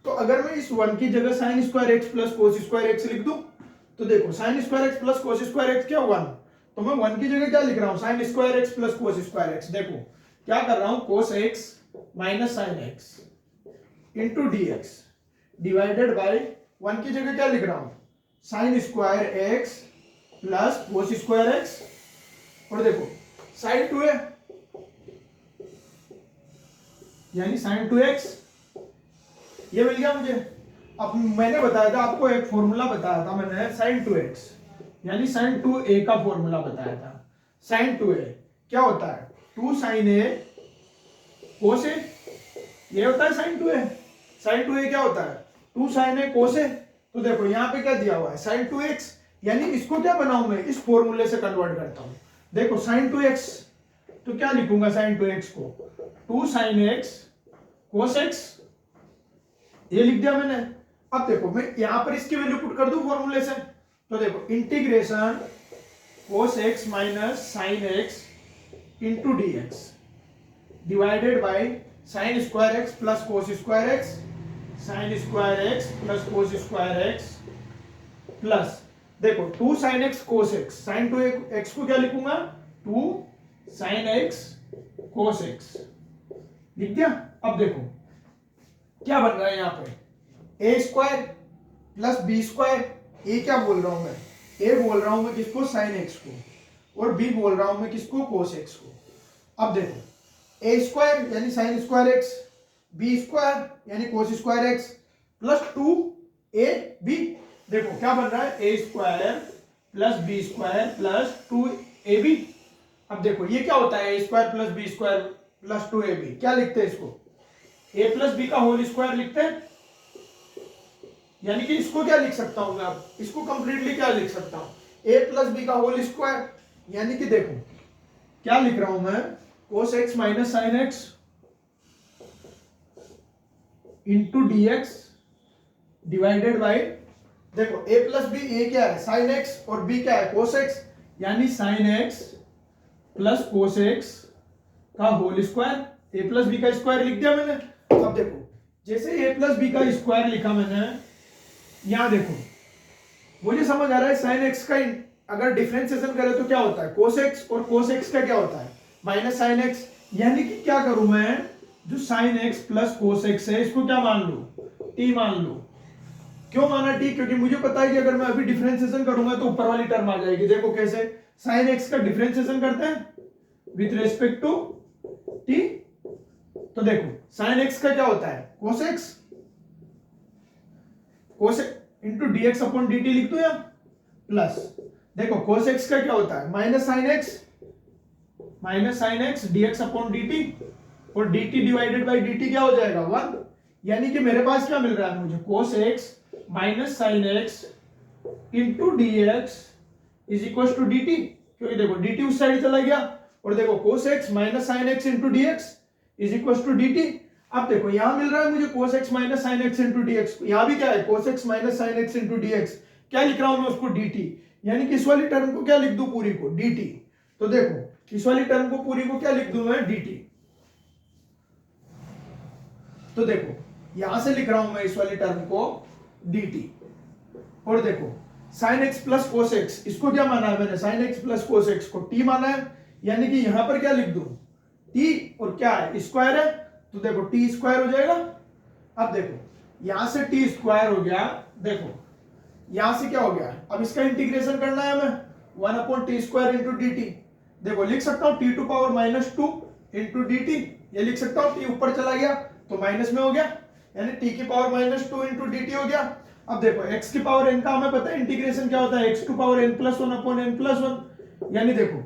तो अगर मैं इस 1 की जगह sin square x plus cos square x लिख दूं, तो देखो sin square x plus cos square x क्या 1, तो मैं 1 की जगह क्या लिख रहा हूं sin square x plus cos square x, देखो क्या कर रहा हूं cos x minus sin x into dx divided by 1 की जगह क्या लिख रहा हूं sin square x plus cos square x, और देखो sin 2 है यानी sin 2x, ये मिल गया मुझे। अब मैंने बताया था आपको एक फॉर्मूला बताया था मैंने sin 2x, यानी sin 2a का फॉर्मूला बताया था, sin 2a क्या होता है 2 sin a cos a, ये होता है sin 2a क्या होता है 2 sin a cos a, तो देखो यहाँ पे क्या दिया हुआ है sin 2x, यानी इसको क्या बनाऊं मैं इस फॉर्मूले से कन्वर्ट करता हूं, देखो sin 2x तो क्या लिखूंगा sin 2x को 2 sin x cos x, ये लिख दिया मैंने। अब देखो मैं यहां पर इसकी वैल्यू पुट कर दूं फॉर्मूले से, तो देखो integration cos x minus sin x into dx divided by sin square x plus cos square x, sin square x plus cos square x plus देखो 2 sin x cos x, sin 2x को क्या लिखूंगा 2 sin x cos x, लिख दिया। अब देखो क्या बन रहा है यहाँ पे ए स्क्वायर प्लस बी स्क्वायर, ए क्या बोल रहा हूं मैं ए बोल रहा हूं मैं किसको sin x को, और बी बोल रहा हूं मैं किसको cos x को। अब देखो ए स्क्वायर यानी sin square x, B square यानी cos square x plus 2 A B, देखो क्या बन रहा है A square plus B square plus 2 A B. अब देखो ये क्या होता है A square plus B square plus 2 A B, क्या लिखते हैं इसको ए प्लस बी का होल स्क्वायर लिखते हैं, यानी कि इसको क्या लिख सकता हूं मैं, अब इसको कंप्लीटली क्या लिख सकता हूं ए प्लस बी का होल स्क्वायर, यानी कि देखो क्या लिख रहा हूं मैं cos x minus sin x into dx divided by, देखो a प्लस बी ए क्या है sin x और b क्या है cos x, यानी sin x plus cos x का whole square, a plus B का स्क्वायर लिख दिया मैंने। अब देखो जैसे a प्लस बी का स्क्वायर लिखा मैंने, यहां देखो मुझे समझ आ रहा है sin x का अगर डिफरेंशिएशन करें तो क्या होता है cos x, और cos x का क्या होता है माइनस sin x, यानी कि क्या करूं मैं जो sin x plus cos x है इसको क्या मान लूं t मान लूं। क्यों माना t, क्योंकि मुझे पता है कि अगर मैं अभी डिफरेंशिएशन करूंगा तो ऊपर वाली टर्म आ जाएगी। देखो कैसे sin x का डिफरेंशिएशन करते हैं विथ रिस्पेक्ट टू t, तो देखो sin x का क्या होता है cos x into dx upon dt लिख दो यार, प्लस, देखो cos x का क्या होता है minus sine x dx upon dt, और dt डिवाइडेड बाई dt क्या हो जाएगा 1, यानी कि मेरे पास क्या मिल रहा है मुझे cos x minus sine x into dx is equal to dt, क्योंकि देखो dt उस साइड चला गया, और देखो cos x minus sine x into dx is equal to dt। अब देखो यहां मिल रहा है मुझे cos x minus sine x into dx, यहां भी क्या है cos x minus sine x into dx, क्या लिख रहा हूं मैं उसको dt, यानी कि इस वाली टर्म को क्या लिख दूं पूरी को dt, तो देखो इस वाली टर्म को पूरी को क्या लिख दूं मैं dt, तो देखो यहां से लिख रहा हूं मैं इस वाली टर्म को dt, और देखो sin x plus cos x, इसको क्या माना है मैंने sin x plus cos x को t माना है, यानी कि यहां पर क्या लिख दूं t, और क्या है स्क्वायर है, तो देखो t स्क्वायर हो जाएगा। अब देखो यहां से t स्क्वायर हो गया, देखो यहां से क्या हो गया, अब इसका इंटीग्रेशन करना है हमें 1 upon t square into d t, देखो लिख सकता हूं t to power minus 2 into d t, ये लिख सकता हूं t ऊपर चला गया तो माइनस में हो गया, यानी t की power minus 2 into d T हो गया। अब देखो x की पावर n का हमें पता है इंटीग्रेशन क्या होता है, x to power n plus 1 upon n plus 1, यानी देखो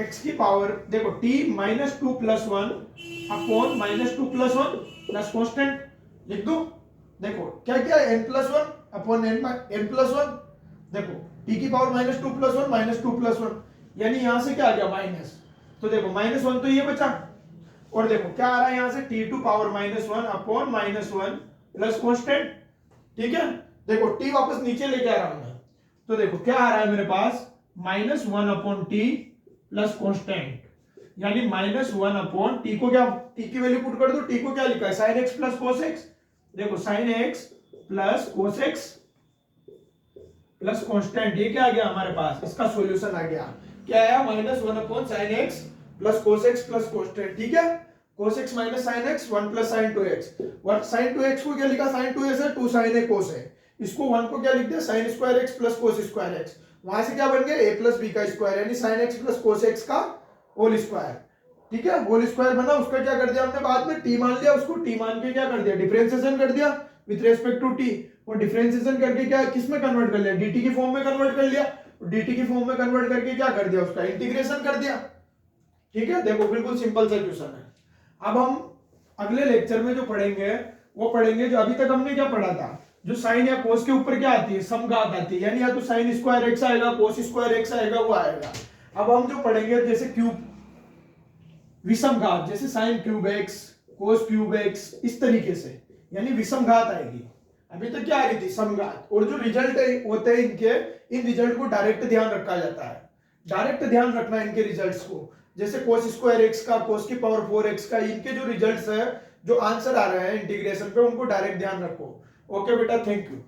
x की पावर देखो t minus 2 plus 1 upon minus 2 plus 1 plus constant लिख दो, देखो क्या क्या n plus 1 upon n plus 1, देखो t की power minus 2 plus 1 minus 2 plus 1, यानी यहां से क्या आ गया माइनस, तो देखो माइनस 1 तो ये बचा, और देखो क्या आ रहा है यहां से t to power minus 1 upon minus 1 plus constant, ठीक है, देखो t वापस नीचे लेके आ रहा हूं मैं, तो देखो क्या आ रहा है मेरे पास minus 1 upon t plus constant, यानी माइनस 1 अपॉन टी को क्या t की वैल्यू पुट कर दो, t को क्या लिखा है sin x plus cos x, देखो sin x plus cos x plus constant, ये क्या आ गया हमारे पास, इसका सॉल्यूशन आ गया, क्या आया minus 1 upon sin x plus cos x plus constant, ठीक है, cos x minus sin x 1 plus sin 2x, 1 sin 2x को क्या लिखा sin 2x है 2 sin a cos है, इसको 1 को क्या लिख दिया sin square x plus cos square x, वहां से क्या बन गया a प्लस b का स्क्वायर, यानी sin x plus cos x का होल स्क्वायर, ठीक है, होल स्क्वायर बना, उसका क्या कर दिया हमने बाद में t मान लिया, उसको t मान के क्या कर दिया डिफरेंशिएशन कर दिया विद रिस्पेक्ट टू t, और डिफरेंशिएशन करके क्या किस में कन्वर्ट कर लिया dt की फॉर्म में कन्वर्ट कर लिया, dt की फॉर्म में कन्वर्ट करके क्या कर दिया उसका इंटीग्रेशन कर दिया, ठीक है, देखो बिल्कुल सिंपल सा क्वेश्चन है। अब हम अगले लेक्चर में जो पढ़ेंगे वो पढ़ेंगे जो अभी तक हमने क्या पढ़ा था, जो साइन या कोस के ऊपर क्या आती है समघात आती है, यानी या तो साइन स्क्वायर एक्स आएगा कोस स्क्वायर एक्स आएगा वो आएगा। अब हम जो पढ़ेंगे जैसे क्यूब विषमघात, जैसे sine cube x cos cube x इस तरीके से, यानी विषमघात आएगी, अभी तक क्या आ रही थी समघात, और जो रिजल्ट होते हैं इनके, इन रिजल्ट को डायरेक्ट ध्यान रखा जाता है, डायरेक्ट ध्यान रखना इनके रिजल्ट्स को, जैसे cos स्क्वायर x का cos की पावर 4x का, इनके जो रिजल्ट्स है जो आंसर आ रहे हैं इंटीग्रेशन पे उनको डायरेक्ट ध्यान रखो। ओके बेटा, थैंक यू।